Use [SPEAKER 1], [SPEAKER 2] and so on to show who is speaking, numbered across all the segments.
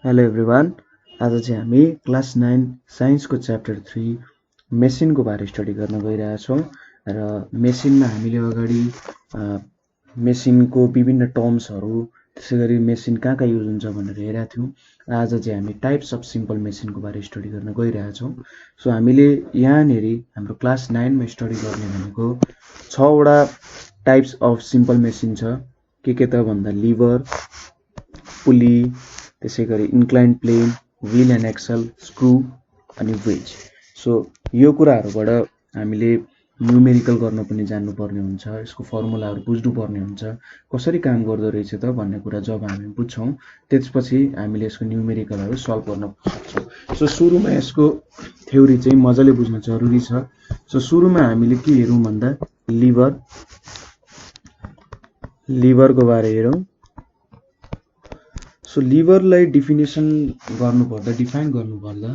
[SPEAKER 1] Hello everyone. आज चाहिँ हामी क्लास 9 साइन्सको च्याप्टर 3 मेसिनको बारे स्टडी गर्न गइरहेछौँ र मेसिनमा हामीले अगाडि मेसिनको विभिन्न टर्म्सहरू त्यसै गरी मेसिन कहाँ कहाँ युज हुन्छ भनेर हेरेका थियौँ र आज चाहिँ हामी टाइप्स अफ सिम्पल मेसिनको बारे स्टडी गर्न गइरहेछौँ। सो हामीले यहाँनेरि हाम्रो क्लास 9मा स्टडी गर्ने भनेको 6वटा टाइप्स अफ सिम्पल मेसिन छ। के त भन्दा लिभर, पुली, त्यसै गरी incline plane, wheel and axle, screw अनि वेज। सो यो कुराहरूबाट हामीले न्युमेरिकल गर्न पनि जान्नुपर्ने हुन्छ, यसको फर्मुलाहरू बुझ्नुपर्ने हुन्छ, कसरी काम गर्दो रहेछ त भन्ने कुरा जब हामी बुझ्छौँ त्यसपछि हामीले यसको न्युमेरिकलहरू सल्भ गर्न सक्छौँ। सो सुरुमा यसको थ्योरी चाहिँ मजाले बुझ्न जरुरी छ। सो सुरुमा हामीले के हेरौँ भन्दा लिभरको बारे हेरौँ। सो लिभरलाई डिफाइन गर्नुपर्दा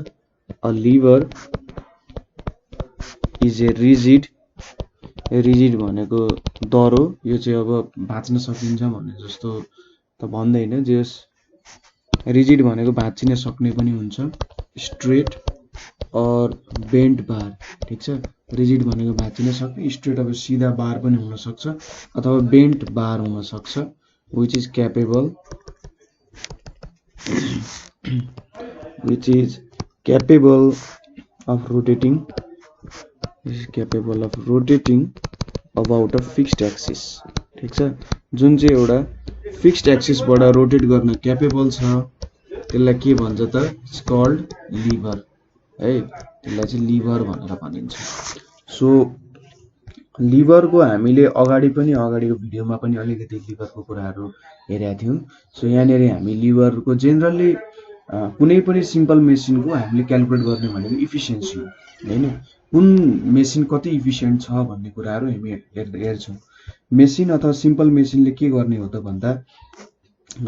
[SPEAKER 1] a lever is a rigid भनेको दह्रो। यो चाहिँ अब भाँच्न सकिन्छ भन्ने जस्तो त भन्दैन, जस रिजिड भनेको भाँचिन सक्ने पनि हुन्छ, स्ट्रेट और बेन्ट बार। ठिक छ, रिजिड भनेको भाँचिन सक्ने, स्ट्रेट अब सिधा बार पनि हुन सक्छ अथवा बेन्ट बार हुन सक्छ, which is capable of rotating about a fixed axis। ठीक छ, जुन चाहिँ एउटा फिक्स्ड एक्सिसबाट रोटेट गर्न क्यापेबल छ त्यसलाई के भन्छ त? इट्स कल्ड लिभर है, त्यसलाई चाहिँ लिभर भनेर भनिन्छ। सो लिभरको हामीले अगाडिको भिडियोमा पनि अलिकति लिभरको कुराहरू हेरेका थियौँ। सो यहाँनिर हामी लिभरको जेनरली कुनै पनि सिम्पल मेसिनको हामीले क्यालकुलेट गर्ने भनेको इफिसियन्सी हो हैन, कुन मेसिन कति इफिसियन्ट छ भन्ने कुराहरू हामी हेर्छौँ। मेसिन अथवा सिम्पल मेसिनले के गर्ने हो त भन्दा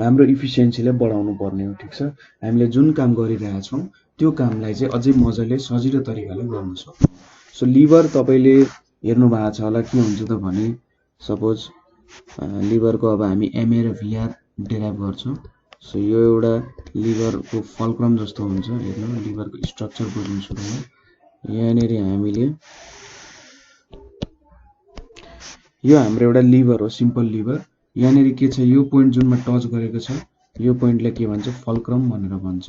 [SPEAKER 1] हाम्रो इफिसियन्सीलाई बढाउनु पर्ने हो। ठिक छ, हामीले जुन काम गरिरहेछौँ त्यो कामलाई चाहिँ अझै मजाले सजिलो तरिकाले गर्न सक्छौँ। सो लिभर तपाईँले हेर्नु भएको छ होला के हुन्छ त भने, सपोज लिभरको अब हामी एमए र भिआर डेराइभ गर्छौँ। सो यो एउटा लिभरको फल्क्रम जस्तो हुन्छ। हेर्नु, लिभरको स्ट्रक्चर बुझ्नु सुरुमा यहाँनिर हामीले यो हाम्रो एउटा लिभर हो, सिम्पल लिभर। यहाँनिर के छ, यो पोइन्ट जुनमा टच गरेको छ यो पोइन्टलाई के भन्छ? फल्क्रम भनेर भन्छ।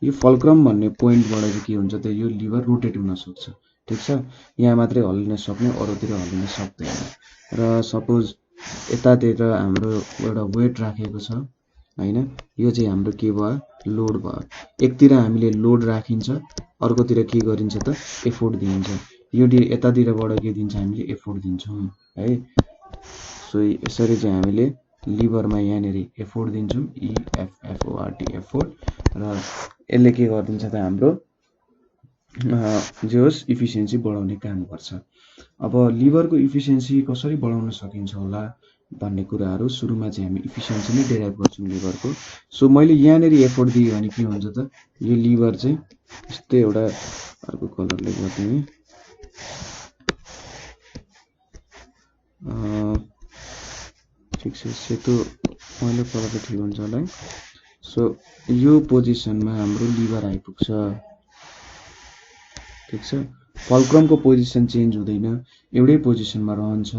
[SPEAKER 1] यो फल्क्रम भन्ने पोइन्टबाट चाहिँ के हुन्छ त, यो लिभर रोटेट हुन सक्छ। ठिक छ, यहाँ मात्रै हल्लिन सक्ने, अरूतिर हल्लिन सक्दैन। र सपोज यतातिर हाम्रो एउटा वेट राखेको छ हैन, यो चाहिँ हाम्रो के भयो? लोड भयो। एकतिर हामीले लोड राखिन्छ, अर्कोतिर के गरिन्छ त? एफोर्ट दिइन्छ। यो यतातिरबाट के दिन्छ? हामीले एफोर्ट दिन्छौँ है। सो यसरी चाहिँ हामीले लिभरमा यहाँनिर एफोर्ट दिन्छौँ, इएफएफओआरटी एफोर्ट, र यसले के गरिदिन्छ त हाम्रो जे होस् इफिसियन्सी बढाउने काम गर्छ। अब लिभरको इफिसियन्सी कसरी बढाउन सकिन्छ होला भन्ने कुराहरू सुरुमा चाहिँ हामी इफिसियन्सी नै डेराइभ गर्छौँ लिभरको। सो मैले यहाँनिर एफोर्ट दिएँ भने के हुन्छ त, यो लिभर चाहिँ यस्तै एउटा अर्को कलरले गरिदिएँ, ठिक छ, सेतो पहिलो कलर चाहिँ ठिक हुन्छ होला है। सो यो पोजिसनमा हाम्रो लिभर आइपुग्छ। ठिक छ, फल्क्रमको पोजिसन चेन्ज हुँदैन, एउटै पोजिसनमा रहन्छ।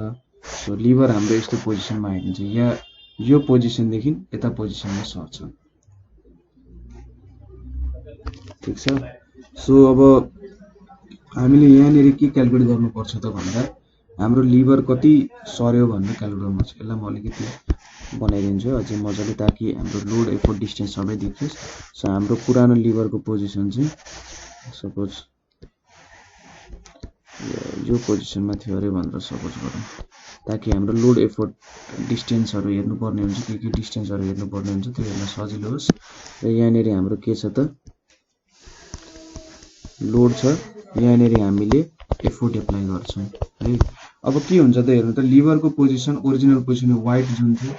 [SPEAKER 1] सो लिभर हाम्रो यस्तो पोजिसनमा आइदिन्छ, या यो पोजिसनदेखि यता पोजिसनमा सर्छ। ठिक छ, सो अब हामीले यहाँनिर के क्यालकुलेट गर्नुपर्छ त भन्दा हाम्रो लिभर कति सर्यो भन्ने क्यालकुलेट गर्नुपर्छ। यसलाई म अलिकति बनाइदिन्छु अझै मजाले ताकि हाम्रो लोड एफोर्ट डिस्टेन्स सबै देखियोस्। सो हाम्रो पुरानो लिभरको पोजिसन चाहिँ सपोज यो पोजिसनमा थियो अरे भनेर सपोज गरौँ, ताकि हाम्रो लोड एफोर्ट डिस्टेन्सहरू हेर्नुपर्ने हुन्छ, के डिस्टेन्सहरू हेर्नुपर्ने हुन्छ त्यो हेर्न सजिलो होस्। र यहाँनिर हाम्रो के छ त, लोड छ, यहाँनिर हामीले एफोर्ट एप्लाई गर्छौँ है। अब के हुन्छ त हेर्नु त, लिभरको पोजिसन ओरिजिनल पोजिसन वाइट जुन थियो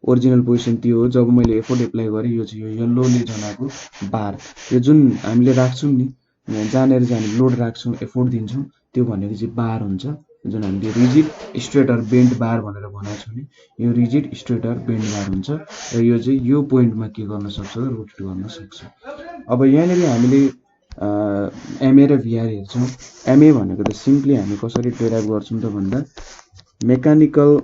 [SPEAKER 1] ओरिजिनल पोजिसन त्यो हो। जब मैले एफोर्ट एप्लाई गरेँ यो चाहिँ यो येल्लोले जनाएको बार, यो जुन हामीले राख्छौँ नि जहाँनिर चाहिँ हामी लोड राख्छौँ एफोर्ट दिन्छौँ त्यो भनेको चाहिँ बार हुन्छ। जुन हामीले रिजिड स्ट्रेट अर बेन्ड बार भनेर भनेको छौँ नि, यो रिजिड स्ट्रेट अर बेन्ड बार हुन्छ र यो चाहिँ यो पोइन्टमा के गर्न सक्छ त रोटेट गर्न सक्छ। अब यहाँनिर हामीले एमए र भिआर हेर्छौँ। एमए भनेको त सिम्पली हामी कसरी डेराइभ गर्छौँ त भन्दा मेकानिकल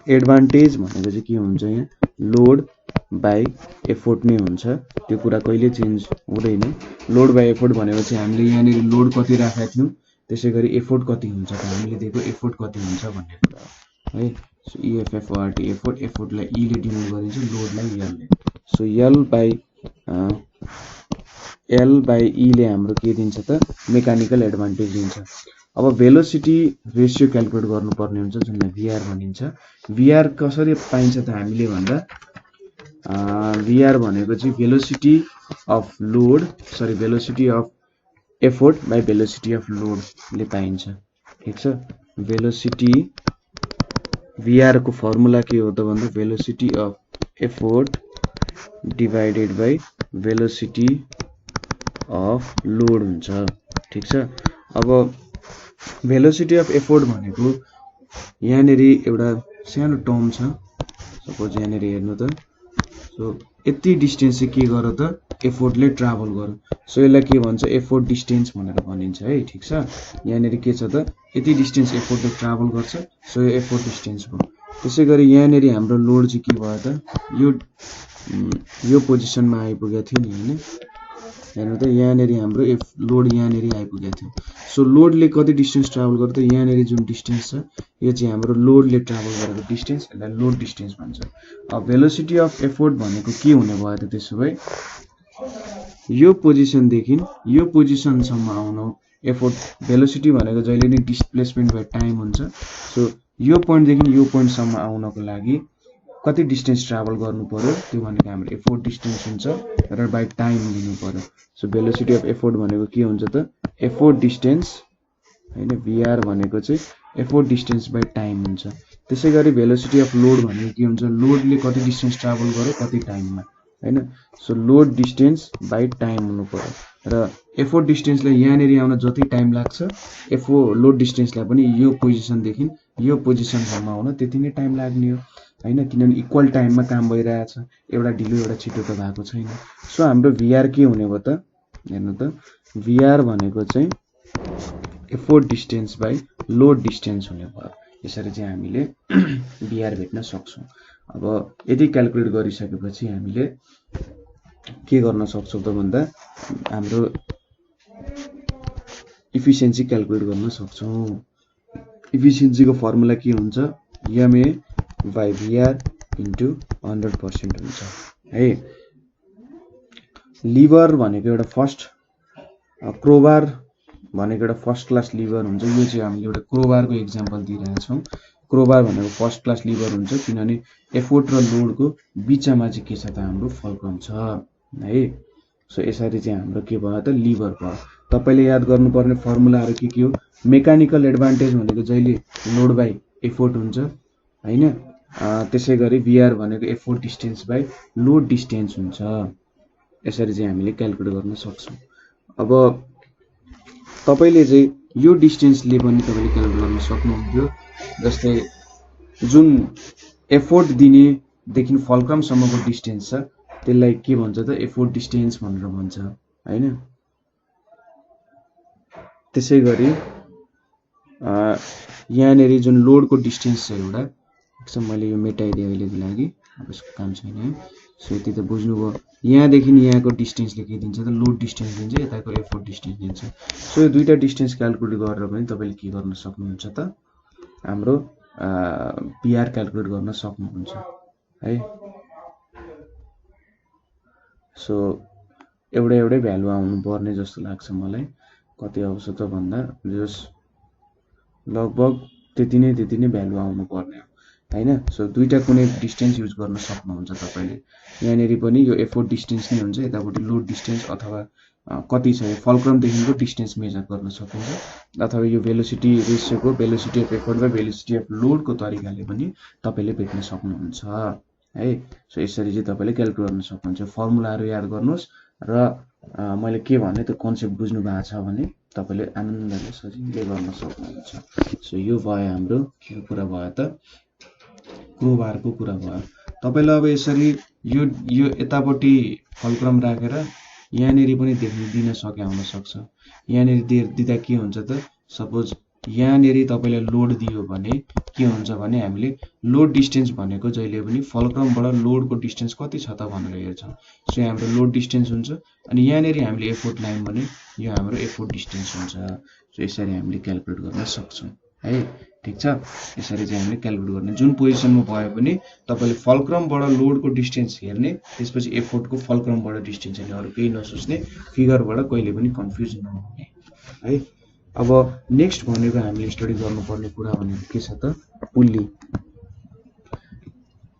[SPEAKER 1] एडभान्टेज भनेको चाहिँ के हुन्छ, यहाँ लोड बाई एफोर्ट नै हुन्छ, त्यो कुरा कहिले चेन्ज हुँदैन। लोड बाई एफोर्ट भनेको चाहिँ हामीले यहाँनिर लोड कति राखेका थियौँ, त्यसै गरी एफोर्ट कति हुन्छ त हामीले दिएको एफोर्ट कति हुन्छ भन्ने कुरा हो है। सो इएफएफओआरटी एफोर्ट, एफोर्टलाई ईले डिनोट गरिन्छ, लोडलाई एलले। सो एल बाई ईले हाम्रो के दिन्छ त मेकानिकल एडभान्टेज दिन्छ। अब भेलोसिटी रेसियो क्यालकुलेट गर्नुपर्ने हुन्छ जुनलाई भिआर भनिन्छ। भिआर कसरी पाइन्छ त हामीले भन्दा भिआर भनेको चाहिँ velocity of effort by velocity of लोडले पाइन्छ। ठिक छ, भेलोसिटी भिआर को फर्मुला के हो त भन्दा velocity of effort divided by velocity of load हुन्छ। ठिक छ, अब भेलोसिटी अफ एफोर्ट भनेको यहाँनिर एउटा सानो टर्म छ, सपोज यहाँनिर हेर्नु त। सो यति डिस्टेन्स चाहिँ के गर त एफोर्टले ट्राभल गर, सो यसलाई के भन्छ एफोर्ट डिस्टेन्स भनेर भनिन्छ है। ठिक छ, यहाँनिर के छ त यति डिस्टेन्स एफोर्टले ट्राभल गर्छ, सो यो एफोर्ट डिस्टेन्स भयो। त्यसै गरी यहाँनिर हाम्रो लोड चाहिँ के भयो त यो पोजिसनमा आइपुगेको थियो नि हैन, हेर्नु त यहाँनिर हाम्रो लोड यहाँनिर आइपुगेको थियो। सो लोडले कति डिस्टेन्स ट्राभल गर्छ त यहाँनिर जुन डिस्टेन्स छ यो चाहिँ हाम्रो लोडले ट्राभल गरेको डिस्टेन्स, यसलाई लोड डिस्टेन्स भन्छ। अब भेलोसिटी अफ एफोर्ट भनेको के हुने भयो त त्यसो भए यो पोजिसनदेखि यो पोजिसनसम्म आउन एफोर्ट, भेलोसिटी भनेको जहिले नि डिस्प्लेसमेन्ट बाइ टाइम हुन्छ। सो यो पोइन्टदेखि यो पोइन्टसम्म आउनको लागि कति डिस्टेन्स ट्राभल गर्नु पर्यो त्यो भनेको हाम्रो एफोर्ट डिस्टेन्स हुन्छ र बाइ टाइम लिनु पर्यो। सो भेलोसिटी अफ एफोर्ट भनेको के हुन्छ त एफोर्ट डिस्टेन्स हैन, भिआर भनेको चाहिँ एफोर्ट डिस्टेन्स बाइ टाइम हुन्छ। त्यसै गरी भेलोसिटी अफ लोड भनेको के हुन्छ, लोडले कति डिस्टेन्स ट्राभल गर्यो कति टाइममा हैन। So load distance by time हुनु पर्यो र एफोर्ट डिस्टेन्सलाई यहाँनिर आउन जति टाइम लाग्छ लोड डिस्टेन्सलाई पनि यो पोजिसनदेखि यो पोजिसनसम्म आउन त्यति नै टाइम लाग्ने हो हैन, किनभने इक्वल टाइममा काम भइरहेछ, एउटा ढिलो एउटा छिटो त भएको छैन। सो हाम्रो भिआर के हुने भयो त हेर्नु त, भिआर भनेको चाहिँ effort distance by load distance हुने भयो। यसरी चाहिँ हामीले भिआर भेट्न सक्छौँ। अब यदि क्यालकुलेट गरिसकेपछि हामीले के गर्न सक्छौँ त भन्दा हाम्रो इफिसियन्सी क्यालकुलेट गर्न सक्छौँ। इफिसियन्सीको फर्मुला के हुन्छ, एमए बाई भिआर इन्टु 100% हुन्छ है। लिभर भनेको एउटा फर्स्ट क्रोबार भनेको एउटा फर्स्ट क्लास लिभर हुन्छ। यो चाहिँ हामीले एउटा क्रोबारको इक्जाम्पल दिइरहेछौँ। क्रोबार भनेको फर्स्ट क्लास लिभर हुन्छ किनभने एफोर्ट र लोडको बिचमा चाहिँ के छ त हाम्रो फल्क्रम छ है। सो यसरी चाहिँ हाम्रो के भयो त लिभर भयो। तपाईले याद गर्नुपर्ने फर्मुलाहरू के हो, मेकानिकल एडभान्टेज भनेको जहिले लोड बाई एफोर्ट हुन्छ हैन। त्यसै गरी भिआर भनेको effort distance by load distance हुन्छ। यसरी चाहिँ हामीले क्यालकुलेट गर्न सक्छौँ। अब तपाईले चाहिँ यो डिस्टेन्सले पनि तपाईले क्यालकुलेट गर्न सक्नुहुन्थ्यो, जस्तै जुन एफोर्ट दिनेदेखि फल्क्रमसम्मको डिस्टेन्स छ त्यसलाई के भन्छ त एफोर्ट डिस्टेन्स भनेर भन्छ हैन। त्यसै गरी यहाँनिर जुन लोडको डिस्टेन्स छ एउटा, ठिक छ मैले यो मेटाइदिएँ अहिलेको लागि, अब यसको काम छैन है। सो यति त बुझ्नुभयो, यहाँदेखि यहाँको डिस्टेन्सले के दिन्छ त लोड डिस्टेन्स दिन्छ, यताको एफोर्ट डिस्टेन्स दिन्छ। सो यो दुईटा डिस्टेन्स क्यालकुलेट गरेर पनि तपाईले के गर्न सक्नुहुन्छ त हाम्रो भिआर क्यालकुलेट गर्न सक्नुहुन्छ है। सो एउटै भ्यालु आउनु पर्ने जस्तो लाग्छ मलाई, कति आउँछ त भन्दा जस लगभग त्यति नै भ्यालु आउनु पर्ने हो हैन। सो दुईटा कुनै डिस्टेन्स युज गर्न सक्नुहुन्छ तपाईले। यहाँनिर पनि यो एफोर्ट डिस्टेन्स नै हुन्छ, यतापट्टि लोड डिस्टेन्स अथवा कति छ फल्क्रमदेखिको डिस्टेन्स मेजर गर्न सकिन्छ, अथवा यो भेलोसिटी रेसियोको भेलोसिटी अफ एफोर्ट र भेलोसिटी अफ लोडको तरिकाले पनि तपाईले भेट्न सक्नुहुन्छ है। सो यसरी चाहिँ तपाईले क्यालकुलेट गर्न सक्नुहुन्छ। फर्मुलाहरू याद गर्नुहोस् र मैले के भने त्यो कन्सेप्ट बुझ्नु भएको छ भने तपाईले आनन्दले सजिलै गर्न सक्नुहुन्छ। सो यो भयो हाम्रो के कुरा भयो त, क्रोबारको कुरा भयो। तपाईलाई अब यसरी यो यतापट्टि फलक्रम राखेर यहाँनेरि पनि दिन सके हुन सक्छ। यहाँनेरि दिँदा के हुन्छ त, सपोज यहाँनेरि तपाईले लोड दियो भने के हुन्छ भने हामीले लोड डिस्टेन्स भनेको जहिले पनि फलक्रमबाट लोडको डिस्टेन्स कति छ त भनेर हेर्छौँ। सो हाम्रो लोड डिस्टेन्स हुन्छ, अनि यहाँनेरि हामीले एफोर्ट लायौँ भने यो हाम्रो एफोर्ट डिस्टेन्स हुन्छ। सो यसरी हामीले क्याल्कुलेट गर्न सक्छौँ है। ठिक छ, यसरी चाहिँ हामीले क्याल्कुलेट गर्ने। जुन पोजिसनमा भयो भने तपाईले फलक्रमबाट लोडको डिस्टेन्स हेर्ने, त्यसपछि एफोर्टको फलक्रमबाट डिस्टेन्स हेर्ने, अरू केही नसोच्ने, फिगरबाट कहिले पनि कन्फ्युज नहुने है। अब नेक्स्ट भनेको हामीले स्टडी गर्नुपर्ने कुरा भनेको के छ त, पुल्ली।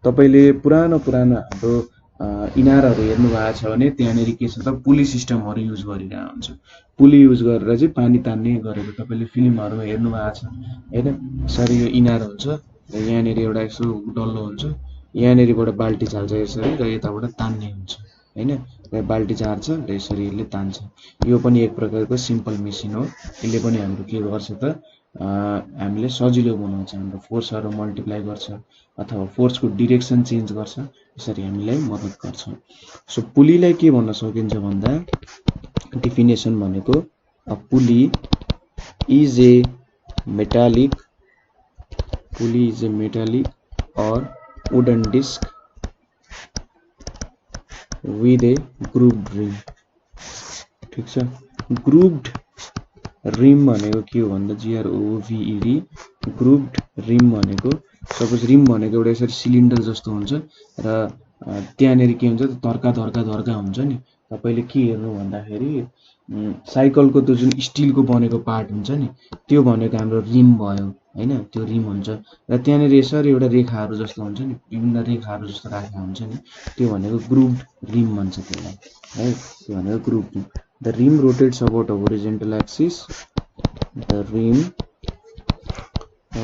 [SPEAKER 1] तपाईले पुरानो हाम्रो इनारहरू हेर्नु भएको छ भने त्यहाँनेरि के छ त, पुली सिस्टमहरू युज गरिरहेको हुन्छ। पुली युज गरेर चाहिँ पानी तान्ने गरेको तपाईले फिल्महरूमा हेर्नु भएको छ हैन। यसरी यो इनार हुन्छ र यहाँनेरि एउटा यसो डल्लो हुन्छ, यहाँनेरिबाट बाल्टी चाल्छ यसरी, र यताबाट तान्ने हुन्छ हैन। र बाल्टी चार्छ र यसरी यसले तान्छ। यो पनि एक प्रकारको सिम्पल मेसिन हो। यसले पनि हाम्रो के गर्छ त, हामीले सजिलो बनाउँछ, हाम्रो फोर्सहरू मल्टिप्लाई गर्छ अथवा फोर्सको डिरेक्सन चेन्ज गर्छ, यसरी हामीलाई मद्दत गर्छ। सो पुलीलाई के भन्न सकिन्छ भन्दा, डिफिनेसन भनेको a pulley is a metallic or wooden disc with a grooved rim। ठीक छ, ग्रुभ्ड रिम भनेको के हो भन्दा GROOVED, ग्रुभ्ड रिम भनेको, सपोज रिम भनेको एउटा यसरी सिलिन्डर जस्तो हुन्छ र त्यहाँनेरि के हुन्छ त, धर्का हुन्छ नि। तपाईले के हेर्नु भन्दाखेरि साइकलको त्यो जुन स्टिलको बनेको पार्ट हुन्छ नि, त्यो भनेको हाम्रो रिम भयो हैन, त्यो रिम हुन्छ। र त्यहाँनेरि यसरी एउटा रेखाहरू जस्तो हुन्छ नि, विभिन्न रेखाहरू जस्तो राखेको हुन्छ नि, त्यो भनेको ग्रुभ्ड रिम भन्छ त्यसलाई है। त्यो भनेको grooved rim. The rim rotates about a horizontal axis. The rim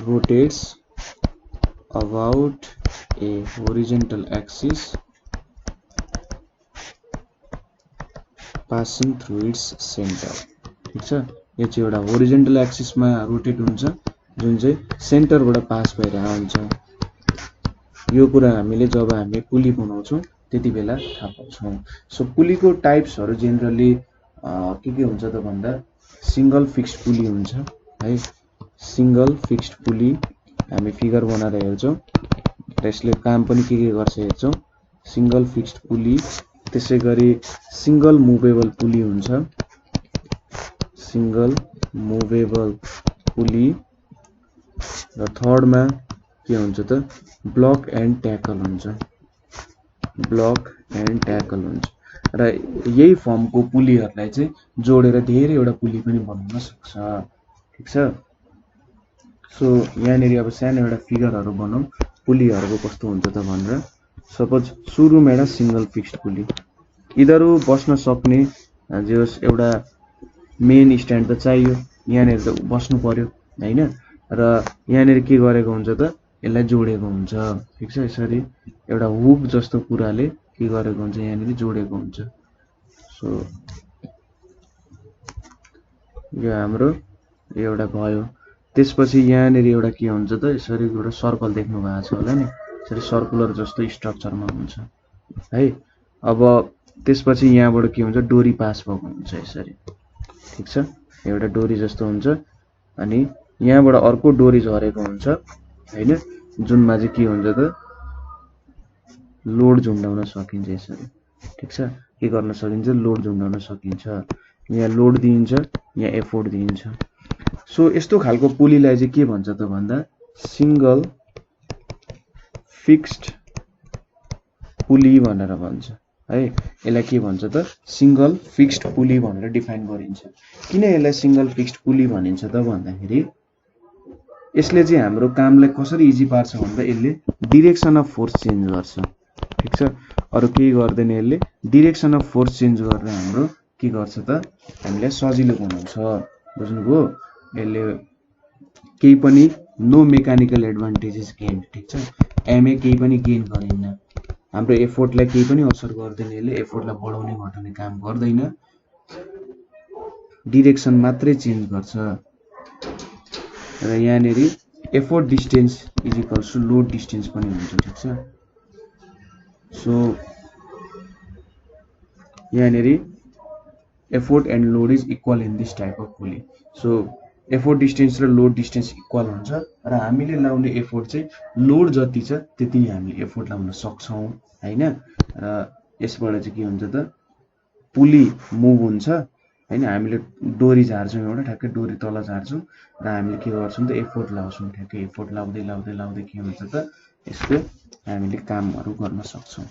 [SPEAKER 1] rotates about a horizontal axis passing through its center। ठीक छ, यो चाहिँ एउटा होरिजोन्टल एक्सिसमा रोटेट हुन्छ, जुन चाहिँ सेन्टरबाट पास भइरहेको हुन्छ। यो कुरा हामीले जब हामी पुली बनाउँछौँ त्यति बेला थाहा पाउँछौँ। सो पुलीको टाइप्सहरू जेनरली के हुन्छ त भन्दा, सिंगल फिक्स्ड पुली हुन्छ है। सिंगल फिक्स्ड पुली हामी फिगर बनाएर हेर्छौँ र यसले काम पनि के गर्छ हेर्छौँ। सिंगल फिक्स्ड पुली, त्यसैगरी सिंगल मुभेबल पुली हुन्छ, सिंगल मुभेबल पुली, र थर्डमा के हुन्छ त, ब्लक एन्ड ट्याकल हुन्छ, ब्लक एन्ड ट्याकल हुन्छ। र यही फर्मको पुलीहरूलाई चाहिँ जोडेर धेरैवटा पुली पनि बनाउन सक्छ। ठीक छ, सो यहाँनेरि अब सानो एउटा फिगरहरू बनाऊ पुलीहरूको कस्तो हुन्छ त भनेर। सपोज सुरुमा एउटा सिंगल फिक्स्ड पुली, यिनीहरू बस्न सक्ने जो एउटा मेन स्ट्यान्ड त चाहियो, यहाँनेरि त बस्नु पर्यो हैन। र यहाँनेरि के गरेको हुन्छ त, यसलाई जोडेको हुन्छ। ठीक छ, यसरी एउटा हुक जस्तो कुराले के गरेको हुन्छ, यहाँनेरि जोडेको हुन्छ। सो यो हाम्रो एउटा भयो। त्यसपछि यहाँनेरि एउटा के हुन्छ त, यसरी एउटा सर्कल देख्नु भएको छ होला नि, यसरी सर्कुलर जस्तो स्ट्रक्चरमा हुन्छ है। अब त्यसपछि यहाँबाट के हुन्छ, डोरी पास भएको हुन्छ यसरी। ठीक छ, एउटा डोरी जस्तो हुन्छ, अनि यहाँबाट अर्को डोरी झरेको हुन्छ हैन, जुनमा चाहिँ के हुन्छ त, लोड झुन्डाउन सकिन्छ यसरी। ठीक छ, के गर्न सकिन्छ, लोड झुन्डाउन सकिन्छ। यहाँ लोड दिइन्छ, यहाँ एफोर्ट दिइन्छ। सो यस्तो खालको पुलीलाई चाहिँ के भन्छ त भन्दा, सिंगल फिक्स्ड पुली भनेर भन्छ है। यसलाई के भन्छ त, सिंगल फिक्स्ड पुली भनेर डिफाइन गरिन्छ। किन यसलाई सिंगल फिक्स्ड पुली भनिन्छ त भन्दाखेरि, यसले चाहिँ हाम्रो कामलाई कसरी इजी पार्छ भन्दा, यसले डिरेक्सन अफ फोर्स चेन्ज गर्छ। ठीक छ, अरु केही गर्दैन, यसले डिरेक्सन अफ फोर्स चेन्ज गरेर हाम्रो के गर्छ त, हामीलाई सजिलो बनाउँछ। बुझ्नुभयो, यसले केही पनि नो मेकानिकल एडभान्टेजेस गेन। ठीक छ, एमए केही पनि गेन गरिन्न, हाम्रो एफोर्टलाई केही पनि असर गर्दैन, यसले एफोर्टलाई बढाउने घटाउने काम गर्दैन। डिरेक्सन मात्रै चेन्ज गर्छ र यहाँनेरि effort distance is equals to load distance पनि हुन्छ ठीक छ सो यहाँनेरि effort and load is equal in this type of pulley so effort distance र लोड डिस्टेन्स इक्वल हुन्छ र हामीले लाउने एफोर्ट चाहिँ लोड जति छ त्यति हामीले एफोर्ट लाउन सक्छौं हैन र यसबाट चाहिँ के हुन्छ त पुली मुभ हुन्छ हैन हामीले डोरी झार्छौं एउटा ठ्याक्कै डोरी तल झार्छौं र हामीले के गर्छौं त एफोर्ट लाउँछौं ठ्याक्कै एफोर्ट लाउँदै लाउँदै लाउँदै के हुन्छ त यसको हामीले कामहरु गर्न सक्छौं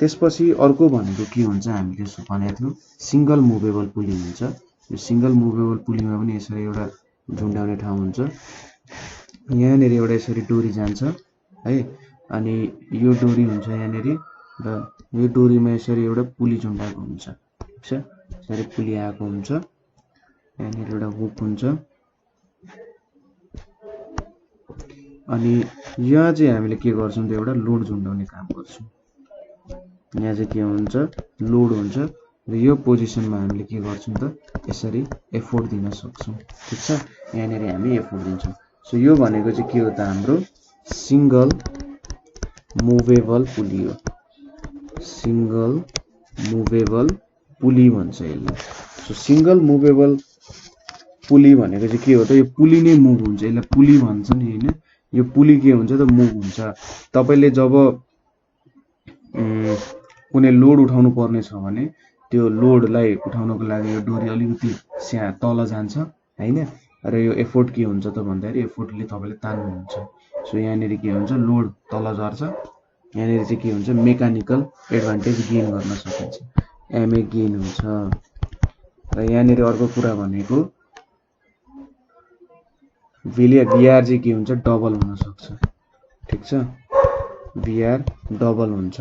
[SPEAKER 1] त्यसपछि अर्को भनेको के हुन्छ हामीले भनेको थियौ सिंगल मुभेबल पुली हुन्छ यो सिंगल मुभेबल पुलीमा पनि यसरी एउटा झुन्डाउने ठाउँ हुन्छ यहाँनेरि एउटा यसरी डोरी जान्छ है अनि यो डोरी हुन्छ यहाँनेरि र यो डोरीमा यसरी एउटा पुली झुन्डाएको हुन्छ ठीक छ यसरी पुली आएको हुन्छ यहाँनेरि एउटा हुक हुन्छ अनि यहाँ चाहिँ हामीले के गर्छौं त एउटा लोड झुन्डाउने काम गर्छौं यहाँ चाहिँ के हुन्छ लोड हुन्छ र यो पोजिसनमा हामीले के गर्छौं त यसरी एफोर्ट दिन सक्छौं ठीक छ यहाँनेरि हामी एफोर्ट दिन्छौं सो यो भनेको चाहिँ के हो त हाम्रो सिंगल मुभेबल पुली हो सिंगल मुभेबल पुली भन्छ यसलाई सो सिंगल मुभेबल पुली भनेको चाहिँ के हो त यो पुली नै मुभ हुन्छ यसलाई पुली भन्छ नि हैन यो पुली के हुन्छ त मुभ हुन्छ तपाईले जब कुनै लोड उठाउनु पर्ने छ भने त्यो लोडलाई उठाउनको लागि यो डोरी अलिकति तल जान्छ हैन र यो एफोर्ट के हुन्छ त भन्दाखेरि एफोर्टले तपाईले तान्नुहुन्छ सो यहाँनेरि के हुन्छ लोड तल झर्छ यहाँनेरि चाहिँ के हुन्छ मेकानिकल एडभान्टेज गेन गर्न सकिन्छ एमए गेन हुन्छ र यहाँनेरि अर्को कुरा भनेको भिआर चाहिँ के हुन्छ डबल हुन सक्छ ठीक छ भिआर डबल हुन्छ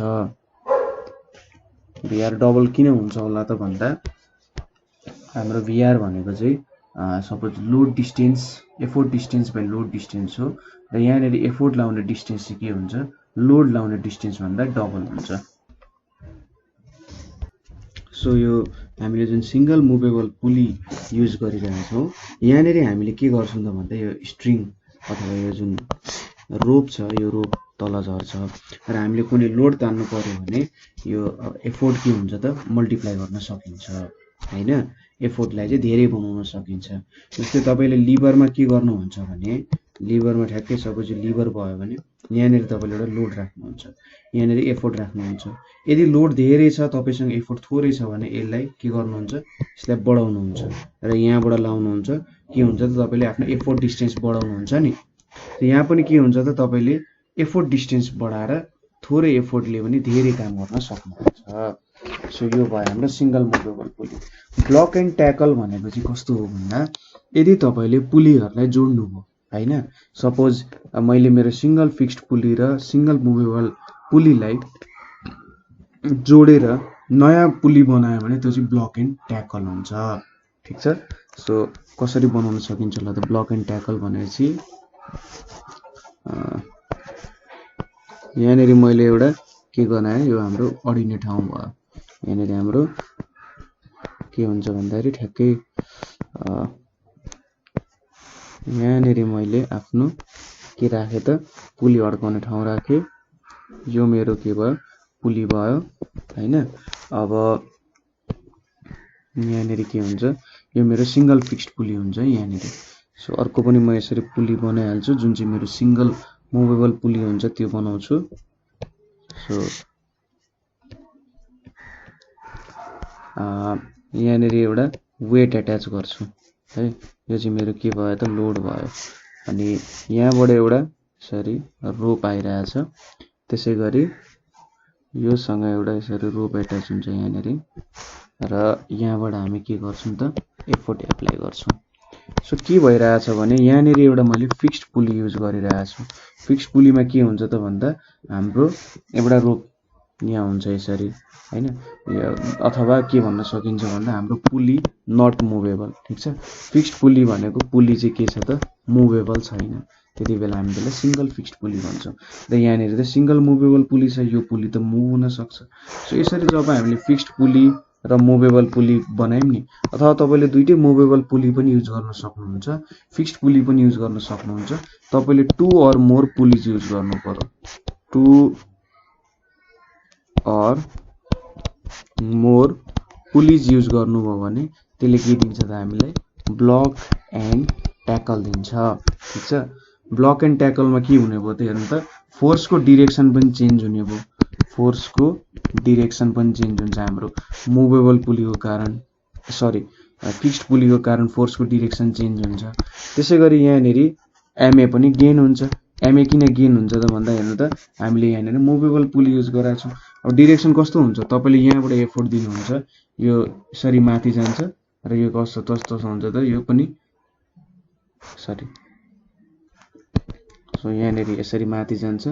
[SPEAKER 1] भिआर डबल किन हुन्छ होला त भन्दा हाम्रो भिआर भनेको चाहिँ suppose load distance effort distance by load distance हो र यहाँनेरि एफोर्ट लाउने डिस्टेन्स चाहिँ के हुन्छ लोड लाउने डिस्टेन्स भन्दा डबल हुन्छ सो यो हामीले जुन सिंगल मुभेबल पुली युज गरिरहेका छौं यहाँनेरि हामीले के गर्छौं त भन्दा यो स्ट्रिङ अथवा यो जुन रोप छ यो रोप तल झर्छ र हामीले कुनै लोड तान्नु पर्यो भने यो एफोर्ट के हुन्छ त मल्टिप्लाई गर्न सकिन्छ हैन एफोर्टलाई चाहिँ धेरै बनाउन सकिन्छ जस्तै तपाईले लिभरमा के गर्नुहुन्छ भने लिभरमा ठ्याक्कै सपोज लिभर भयो भने यहाँनेरि तपाईले एउटा लोड राख्नुहुन्छ यहाँनेरि एफोर्ट राख्नुहुन्छ यदि लोड धेरै छ तपाईसँग एफोर्ट थोरै छ भने यसलाई के गर्नुहुन्छ यसलाई बढाउनुहुन्छ र यहाँबाट लाउनुहुन्छ के हुन्छ त तपाईले आफ्नो एफोर्ट डिस्टेन्स बढाउनुहुन्छ नि यहाँ पनि के हुन्छ त तपाईले एफोर्ट डिस्टेन्स बढाएर थोरै एफोर्टले पनि धेरै काम गर्न सक्नुहुन्छ सो यो भयो हाम्रो single movable pulley block and tackle भनेको चाहिँ कस्तो हो भन्दा यदि तपाईले पुलीहरुलाई जोड्नु हो हैन सपोज मैले मेरो सिंगल फिक्स्ड पुली र सिंगल मुभेबल पुलीलाई जोडेर नयाँ पुली बनायो भने त्यो चाहिँ ब्लक एन्ड ट्याकल हुन्छ ठीक छ सो कसरी बनाउन सकिन्छ होला त ब्लक एन्ड ट्याकल भनेपछि यहाँनेरि मैले एउटा के बनाए यो हाम्रो अडिने ठाउँ भयो यहाँनेरि हाम्रो के हुन्छ भन्दाखेरि ठ्याक्कै यहाँनेरि मैले आफ्नो के राखे त पुली अड्काउने ठाउँ राखे यो मेरो के भयो पुली भयो हैन अब यहाँनेरि के हुन्छ यो मेरो सिंगल फिक्स्ड पुली हुन्छ यहाँनेरि सो अर्को पनि म यसरी पुली बनाइहाल्छु जुन चाहिँ मेरो सिंगल मुभेबल पुली हुन्छ त्यो बनाउँछु सो यहाँनेरि एउटा वेट अट्याच गर्छु है यो चाहिँ मेरो के भयो त लोड भयो अनि यहाँबाट एउटा यसरी रोप आइरहेछ त्यसैगरी यो सँग एउटा यसरी रोप अट्याच हुन्छ यहाँनेरि र यहाँबाट हामी के गर्छौं त एफोर्ट एप्लाई गर्छौं सो के भइरहेछ भने यहाँनेरि एउटा मैले फिक्स्ड पुली युज गरिरहेछु फिक्स्ड पुलीमा के हुन्छ त भन्दा हाम्रो एउटा रोप यहाँ हुन्छ यसरी हैन अथवा के भन्न सकिन्छ भन्दा हाम्रो पुली नट मुभेबल ठीक छ फिक्स्ड पुली भनेको पुली चाहिँ के छ त मुभेबल छैन त्यति बेला हामी त्यसलाई सिंगल फिक्स्ड पुली भन्छौं र यहाँनेरि त सिंगल मुभेबल पुली छ यो पुली त मुभ हुन सक्छ सो यसरी जब हामीले फिक्स्ड पुली र मुभेबल पुली बनायौँ नि, अथवा तपाईँले दुईटै मुभेबल पुली पनि युज गर्न सक्नुहुन्छ, फिक्स्ड पुली पनि युज गर्न सक्नुहुन्छ। तपाईँले 2 or more पुलिज युज गर्नु पर्यो। 2 or more पुलिज युज गर्नुभयो भने त्यसले के दिन्छ त हामीलाई ब्लक एन्ड ट्याकल दिन्छ। ठीक छ, ब्लक एन्ड ट्याकलमा के हुने भयो त हेर्नु त, फोर्सको डिरेक्सन पनि चेन्ज हुने भयो, फोर्सको डिरेक्सन पनि चेन्ज हुन्छ हाम्रो मुभेबल पुलीको कारण, सरी फिक्स्ड पुलीको कारण फोर्सको डिरेक्सन चेन्ज हुन्छ। त्यसै गरी यहाँनिर एमए पनि गेन हुन्छ। एमए किन गेन हुन्छ त भन्दा हेर्नु त हामीले यहाँनिर मुभेबल पुली युज गरेका छौँ। अब डिरेक्सन कस्तो हुन्छ, तपाईँले यहाँबाट एफोर्ट दिनुहुन्छ, यो यसरी माथि जान्छ र यो कस्तो हुन्छ त यो पनि सरी सो यहाँनिर यसरी माथि जान्छ,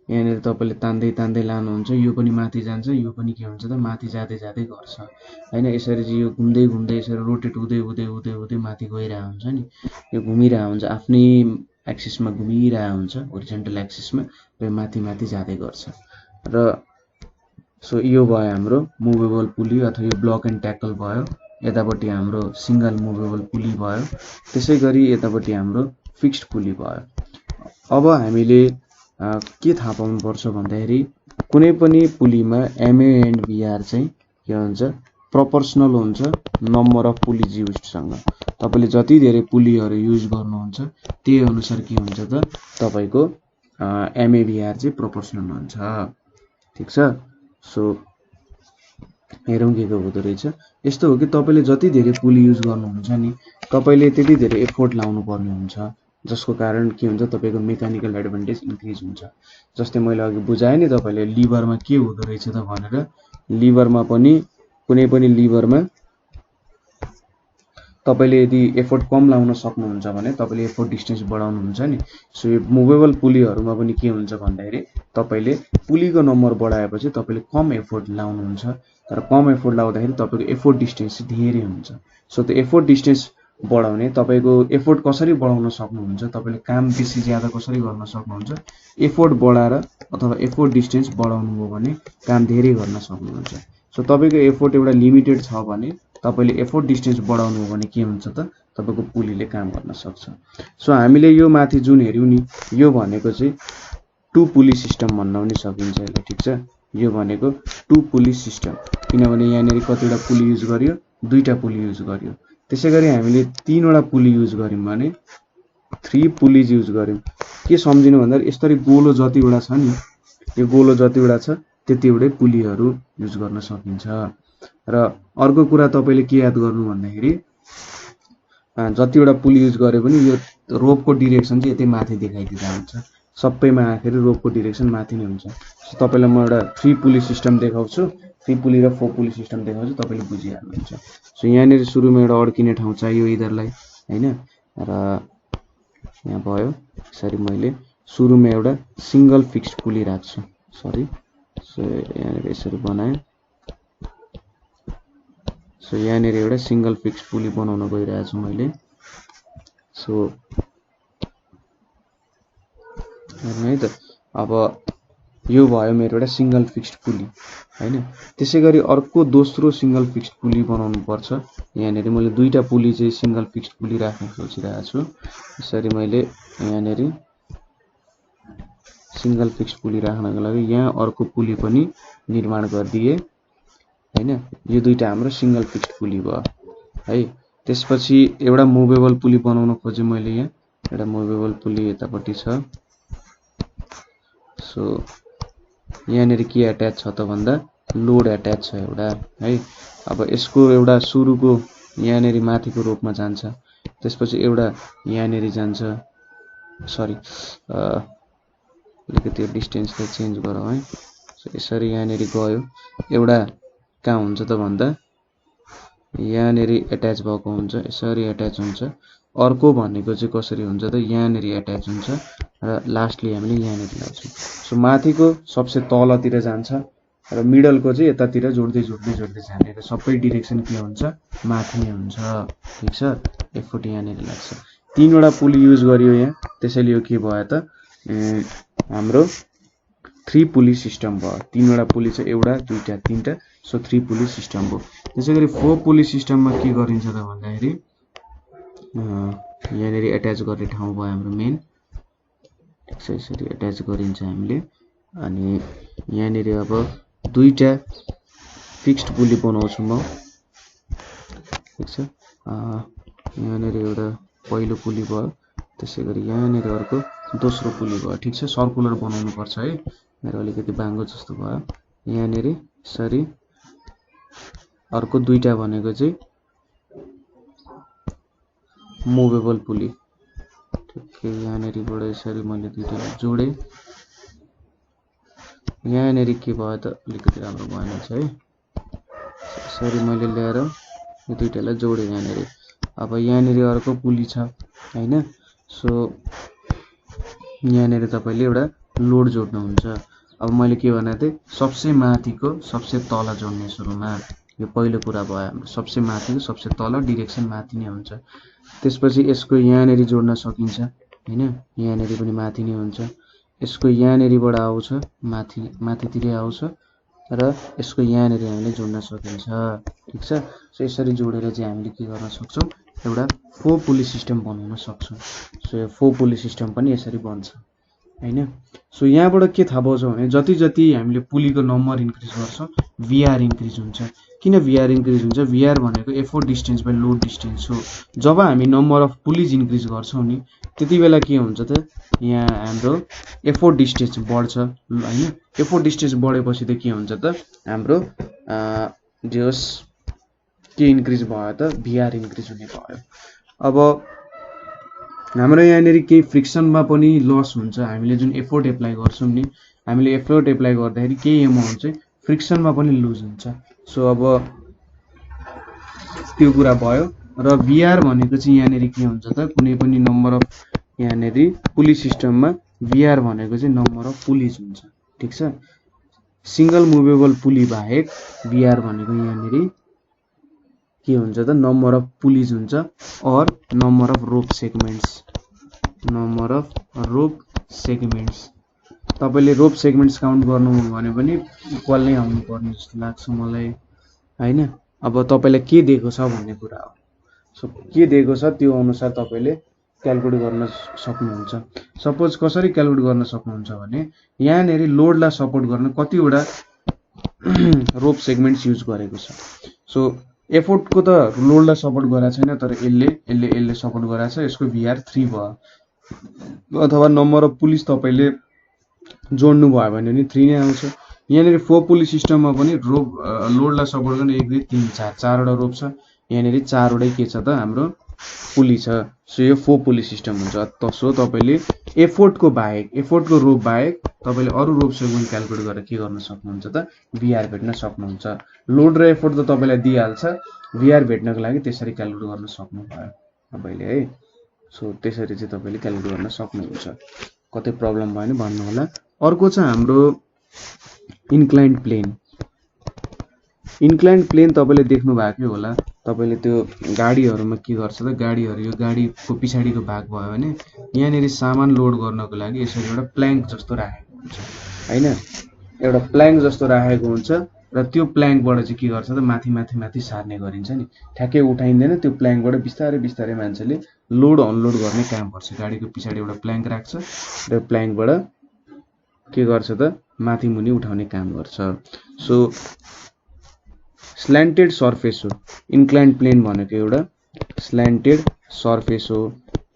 [SPEAKER 1] यहाँनिर तपाईँले तान्दै तान्दै लानुहुन्छ, यो पनि माथि जान्छ, यो पनि के हुन्छ त माथि जाँदै जाँदै गर्छ हैन। यसरी चाहिँ यो घुम्दै घुम्दै यसरी रोटेट हुँदै हुँदै हुँदै हुँदै माथि गइरहेको हुन्छ नि, यो घुमिरहेको हुन्छ, आफ्नै एक्सिसमा घुमिरहेको हुन्छ, होरिजन्टल एक्सिसमा, र माथि माथि जाँदै गर्छ। र सो यो भयो हाम्रो मुभेबल पुली अथवा यो ब्लक एन्ड ट्याकल भयो। यतापट्टि हाम्रो सिंगल मुभेबल पुली भयो। त्यसै गरी यतापट्टि हाम्रो फिक्स्ड पुली भयो। अब हामीले के थाहा पाउनुपर्छ भन्दाखेरि कुनै पनि पुलीमा एमए एन्ड भिआर चाहिँ के हुन्छ प्रोपोर्सनल हुन्छ नम्बर अफ पुलिज युजसँग। तपाईले जति धेरै पुलीहरू युज गर्नुहुन्छ त्यही अनुसार के हुन्छ त तपाईको एमए भिआर चाहिँ प्रोपोर्सनल हुन्छ। ठीक छ, सो हेरौँ के हुँदो रहेछ। यस्तो हो कि तपाईले जति धेरै पुली युज गर्नुहुन्छ नि तपाईले त्यति धेरै एफोर्ट लाउनु पर्ने हुन्छ, जसको कारण के हुन्छ तपाईको मेकानिकल एडभान्टेज इन्क्रिज हुन्छ। जस्तै मैले अघि बुझाएँ नि तपाईले लिभरमा के हुँदो रहेछ त भनेर, लिभरमा पनि कुनै पनि लिभरमा तपाईले यदि एफोर्ट कम लाउन सक्नुहुन्छ भने तपाईले एफोर्ट डिस्टेन्स बढाउनुहुन्छ नि। सो यो मुभेबल पुलीहरुमा पनि के हुन्छ भन्दाखेरि तपाईले पुलीको नम्बर बढाएपछि तपाईले कम एफोर्ट लाउनुहुन्छ, तर कम एफोर्ट लाउँदाखेरि तपाईको एफोर्ट डिस्टेन्स धेरै हुन्छ। सो त्यो एफोर्ट डिस्टेन्स बढाउने तपाईको एफोर्ट कसरी बढाउन सक्नुहुन्छ, तपाईले काम बेसी ज्यादा कसरी गर्न सक्नुहुन्छ, एफोर्ट बढाएर अथवा एफोर्ट डिस्टेन्स बढाउनु हो भने काम धेरै गर्न सक्नुहुन्छ। सो तपाईको एफोर्ट एउटा लिमिटेड छ भने तपाईले एफोर्ट डिस्टेन्स बढाउनु हो भने के हुन्छ त तपाईको पुलीले काम गर्न सक्छ। सो हामीले यो माथि जुन हेर्यौ नि यो भनेको चाहिँ 2 पुली सिस्टम भन्न पनि सकिन्छ यसले। ठीक छ, यो भनेको 2 पुली सिस्टम, किनभने यहाँनेरि कतिवटा पुली युज गर्यो, 2टा पुली युज गर्यो। त्यसैगरी हामीले 3वटा पुली युज गर्यौं भने 3 पुलिज युज गर्यौं। के सम्झिनु भन्दा यसरी गोलो जतिवटा छ नि, यो गोलो जतिवटा छ त्यतिवटै पुलीहरू युज गर्न सकिन्छ। र अर्को कुरा तपाईले के याद गर्नु भन्दाखेरि जतिवटा पुली युज गरे पनि यो रोपको डिरेक्सन चाहिँ यतै माथि देखाइदिँदा हुन्छ, सबैमा आखिरी रोपको डिरेक्सन माथि नै हुन्छ। सो तपाईलाई म एउटा 3 पुली सिस्टम देखाउँछु, 3 पुली र 4 पुली सिस्टम देखाउँछु, तपाईले बुझिहाल्नुहुन्छ। सो यहाँनेरि सुरुमा एउटा अड्किने ठाउँ चाहियो यिनीहरुलाई हैन, र यहाँ भयो। यसरी मैले सुरुमा एउटा सिंगल फिक्स्ड पुली राख्छु, सरी सो यहाँनेरि यसरी बनाएँ। सो यहाँनेरि एउटा सिंगल फिक्स्ड पुली बनाउन गइरहेको छु मैले। सो हेर्नु है त, अब यो भयो मेरो एउटा सिंगल फिक्स्ड पुली हैन। त्यसैगरी अर्को दोस्रो सिंगल फिक्स्ड पुली बनाउनु पर्छ। यहाँनेरि मैले 2टा पुली चाहिँ सिंगल फिक्स्ड पुली राख्न सोचिरहेको छु। यसरी मैले यहाँनेरि सिंगल फिक्स्ड पुली राख्नको लागि यहाँ अर्को पुली पनि निर्माण गरिदिए हैन। यो 2टा हाम्रो सिंगल फिक्स्ड पुली भयो है। त्यसपछि एउटा मुभेबल पुली बनाउन खोजे मैले, यहाँ एउटा मुभेबल पुली यतापट्टि छ। सो यहाँनेरि के अट्याच छ त भन्दा लोड अट्याच छ एउटा है। अब यसको एउटा सुरुको यहाँनेरि माथिको रोपमा जान्छ, त्यसपछि एउटा यहाँनेरि जान्छ, सरी अलिकति डिस्टेन्सलाई चेन्ज गरौँ है। सो यसरी यहाँनेरि गयो, एउटा कहाँ हुन्छ त भन्दा यहाँनेरि एट्याच भएको हुन्छ, यसरी एट्याच हुन्छ। अर्को भनेको चाहिँ कसरी हुन्छ त यहाँनेरि एट्याच हुन्छ र लास्टली हामीले यहाँनेरि लाउँछौँ। सो माथिको सबसे तलतिर जान्छ र मिडलको चाहिँ यतातिर जोड्दै जोड्दै जोड्दै जाने र सबै डिरेक्सन के हुन्छ माथि नै हुन्छ। ठीक छ, एफोर्ट यहाँनेरि लाग्छ। 3वटा पुली युज गरियो यहाँ, त्यसैले यो के भयो त हाम्रो 3 पुली सिस्टम भयो, 3 वटा पुली छ, एउटा दुईटा तीनटा, सो 3 पुली सिस्टम भयो। त्यसैगरी 4 पुली सिस्टममा के गरिन्छ त भन्दाखेरि यहाँनेरि एट्याच गर्ने ठाउँ भयो हाम्रो मेन, ठिक छ, यसरी एट्याच गरिन्छ हामीले। अनि यहाँनेरि अब दुईटा फिक्स्ड पुली बनाउँछु म, ठिक छ। यहाँनेरि एउटा पहिलो पुली भयो, त्यसैगरी यहाँनेरि अर्को दोस्रो पुली भयो, ठिक छ। सर्कुलर बनाउनु पर्छ है, मेरो अलिकति बाङ्गो जस्तो भयो। यहाँनेरि यसरी अर्को दुईटा भनेको चाहिँ मुभेबल पुली, ठिक। यहाँनेरिबाट यसरी मैले दुईटालाई जोडे, यहाँनेरि के भयो त अलिकति राम्रो भएन छ है, यसरी मैले ल्याएर यो दुईटालाई जोडे यहाँनेरि। अब यहाँनेरि अर्को पुली छ हैन, सो यहाँनेरि तपाईले एउटा लोड जोड्नुहुन्छ। अब मैले के भने थिएँ, सबसे माथिको सबसे तल जोड्ने सुरुमा, यो पहिलो कुरा भयो हाम्रो। सबसे माथिको सबसे तल, डिरेक्सन माथि नै हुन्छ। त्यसपछि यसको यहाँनेरि जोड्न सकिन्छ हैन, यहाँनेरि पनि माथि नै हुन्छ। यसको यहाँनेरिबाट आउँछ माथि, माथितिरै आउँछ, र यसको यहाँनेरि हामीले जोड्न सकिन्छ, ठिक छ। सो यसरी जोडेर चाहिँ हामीले के गर्न सक्छौँ, एउटा 4 पुली सिस्टम बनाउन सक्छौँ। सो यो 4 पुली सिस्टम पनि यसरी बन्छ हैन। सो यहाँबाट के थाहा पाउँछ भने जति जति हामीले पुलीको नम्बर इन्क्रिज गर्छौँ भिआर इन्क्रिज हुन्छ। किन भिआर इन्क्रिज हुन्छ? भिआर भनेको effort distance by load distance हो। जब हामी नम्बर अफ पुलिज इन्क्रिज गर्छौँ नि त्यति बेला के हुन्छ त, यहाँ हाम्रो एफोर्ट डिस्टेन्स बढ्छ हैन। एफोर्ट डिस्टेन्स बढेपछि त के हुन्छ त, हाम्रो जस के इन्क्रिज भयो त, भिआर इन्क्रिज हुने भयो। अब हाम्रो यहाँनेरि केही फ्रिक्सनमा पनि लस हुन्छ। हामीले जुन एफोर्ट एप्लाई गर्छौँ नि, हामीले एफोर्ट एप्लाई गर्दाखेरि केही एमाउन्ट चाहिँ फ्रिक्सनमा पनि लुज हुन्छ। सो अब त्यो कुरा भयो। र भिआर भनेको चाहिँ यहाँनेरि के हुन्छ त, कुनै पनि नम्बर अफ यहाँनेरि पुली सिस्टममा भिआर भनेको चाहिँ नम्बर अफ पुलिज हुन्छ, ठिक छ। सिंगल मुभेबल पुली बाहेक भिआर भनेको यहाँनेरि के हुन्छ त, नम्बर अफ पुलिज हुन्छ, और number of rope segments, number of rope segments. तपाईले रोप सेगमेन्ट्स काउन्ट गर्नु भने पनि इक्वल नै आउनु पर्ने जस्तो लाग्छ मलाई हैन। अब तपाईलाई के दिएको छ भन्ने कुरा हो। सो के दिएको छ त्यो अनुसार तपाईले क्याल्कुलेट गर्न सक्नुहुन्छ। सपोज कसरी क्याल्कुलेट गर्न सक्नुहुन्छ भने, यहाँनेरि लोडलाई सपोर्ट गर्न कतिवटा रोप सेगमेन्ट्स युज गरेको छ। सो एफोर्टको त लोडलाई सपोर्ट गरेको छैन, तर यसले सपोर्ट गरेको छ, यसको भिआर 3 भयो। अथवा नम्बर अफ पुलिस तपाईले जोड्नु भयो भने नि 3 नै आउँछ। यहाँनेरि 4 पुली सिस्टममा पनि रोप लोडलाई सपोर्ट गर्न 1 2 3 4 चारवटा रोप छ। यहाँनेरि 4 वटै के छ त, हाम्रो पुली छ। सो यो 4 पुली सिस्टम हुन्छ। सो तपाईले एफोर्टको बाहेक, एफोर्टको रोप बाहेक तपाईले अरु रोप सेगमेन्ट क्याल्कुलेट गरेर के गर्न सक्नुहुन्छ त, भिआर भेट्न सक्नुहुन्छ। लोड र एफोर्ट त तपाईलाई दिइहाल्छ, भिआर भेट्नको लागि त्यसरी क्याल्कुलेट गर्न सक्नुभयो तपाईले है। सो त्यसरी चाहिँ तपाईले क्याल्कुलेट गर्न सक्नुहुन्छ। कतै प्रब्लम भयो भने भन्नु होला। अर्को छ हाम्रो इन्क्लाइन्ड प्लेन। इन्क्लाइन्ड प्लेन तपाईले देख्नु भएकै होला। तपाईले त्यो गाडीहरुमा के गर्छ त, गाडीहरु यो गाडीको पछाडीको भाग भयो भने यहाँनेरि सामान लोड गर्नको लागि यसरी एउटा प्ल्याङ्क जस्तो राखेको हुन्छ हैन। एउटा प्ल्याङ्क जस्तो राखेको हुन्छ, र त्यो प्ल्याङ्कबाट चाहिँ के गर्छ त, माथि सार्ने गरिन्छ नि। ठ्याक्कै उठाइँदैन, त्यो प्ल्याङ्कबाट बिस्तारै बिस्तारै मान्छेले लोड अनलोड गर्ने काम गर्छ। गाडीको पछाडी एउटा प्ल्याङ्क राख्छ, र प्ल्याङ्कबाट के गर्छ त, माथि मुनि उठाउने काम गर्छ। सो स्ल्यान्टेड सर्फेस हो इन्क्लाइन्ड प्लेन भनेको, एउटा स्ल्यान्टेड सर्फेस हो।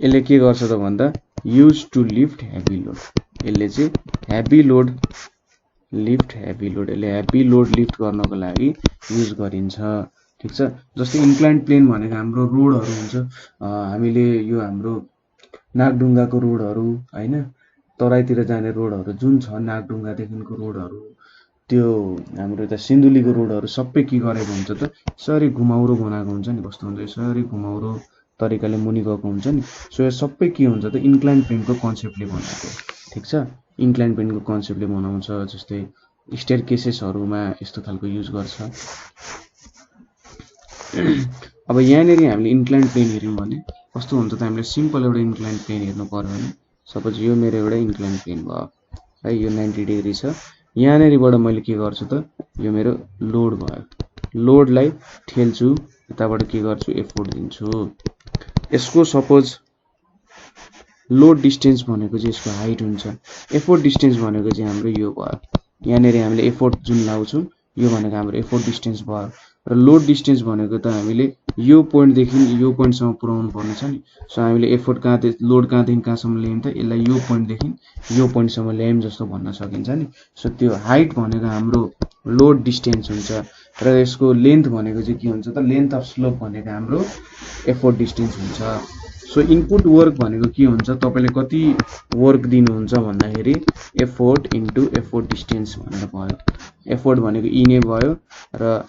[SPEAKER 1] यसले के गर्छ त भन्दा, use to lift heavy load. यसले चाहिँ हेभी लोड यसले हेभी लोड लिफ्ट गर्नको लागि युज गरिन्छ, ठिक छ। जस्तै इन्क्लाइन्ड प्लेन भनेको हाम्रो रोडहरु हुन्छ। हामीले यो हाम्रो नागढुङ्गाको रोडहरु हैन, तराईतिर जाने रोडहरु जुन छ, नागढुङ्गादेखिको रोडहरु, त्यो हाम्रो यता सिन्धुलीको रोडहरु सबै के गरेको हुन्छ त, यसरी घुमाउरो बनाएको हुन्छ नि। कस्तो हुन्छ, यसरी घुमाउरो तरिकाले मुनि गएको हुन्छ नि। सो यो सबै के हुन्छ त, इन्क्लाइन्ड प्लेनको कन्सेप्टले बनाएको, ठिक छ। इन्क्लाइन्ड प्लेनको कन्सेप्टले बनाउँछ। जस्तै स्टेयरकेसेसहरुमा यस्तो खालको युज गर्छ। अब यहाँनेरि हामीले इन्क्लाइन्ड प्लेन हेर्यौं भने कस्तो हुन्छ त, हामीले सिम्पल एउटा इन्क्लाइन्ड प्लेन हेर्नु पर्यो भने, सपोज यो मेरो एउटा इन्क्लाइन्ड प्लेन भयो है, यो 90 डिग्री छ। यहाँनेरिबाट मैले के गर्छु त, यो मेरो लोड भयो, लोडलाई ठेल्छु, यताबाट के गर्छु एफोर्ट दिन्छु। यसको सपोज लोड डिस्टेन्स भनेको चाहिँ यसको हाइट हुन्छ, एफोर्ट डिस्टेन्स भनेको चाहिँ हाम्रो यो भयो। यहाँनेरि हामीले एफोर्ट जुन लाउँछौँ यो भनेको हाम्रो एफोर्ट डिस्टेन्स भयो, र लोड डिस्टेन्स भनेको त हामीले यो पोइन्टदेखि यो पोइन्टसम्म पुर्याउनु पर्ने छ नि। सो हामीले एफोर्ट लोड कहाँदेखि कहाँसम्म ल्यायौँ त, यसलाई यो पोइन्टदेखि यो पोइन्टसम्म ल्यायौँ जस्तो भन्न सकिन्छ नि। सो त्यो हाइट भनेको हाम्रो लोड डिस्टेन्स हुन्छ, र यसको लेन्थ भनेको चाहिँ के हुन्छ त, लेन्थ अफ स्लोप भनेको हाम्रो एफोर्ट डिस्टेन्स हुन्छ। सो इनपुट वर्क भनेको के हुन्छ, तपाईँले कति वर्क दिनुहुन्छ भन्दाखेरि एफोर्ट इन्टु एफोर्ट डिस्टेन्स भनेर भयो। एफोर्ट भनेको ई नै भयो, र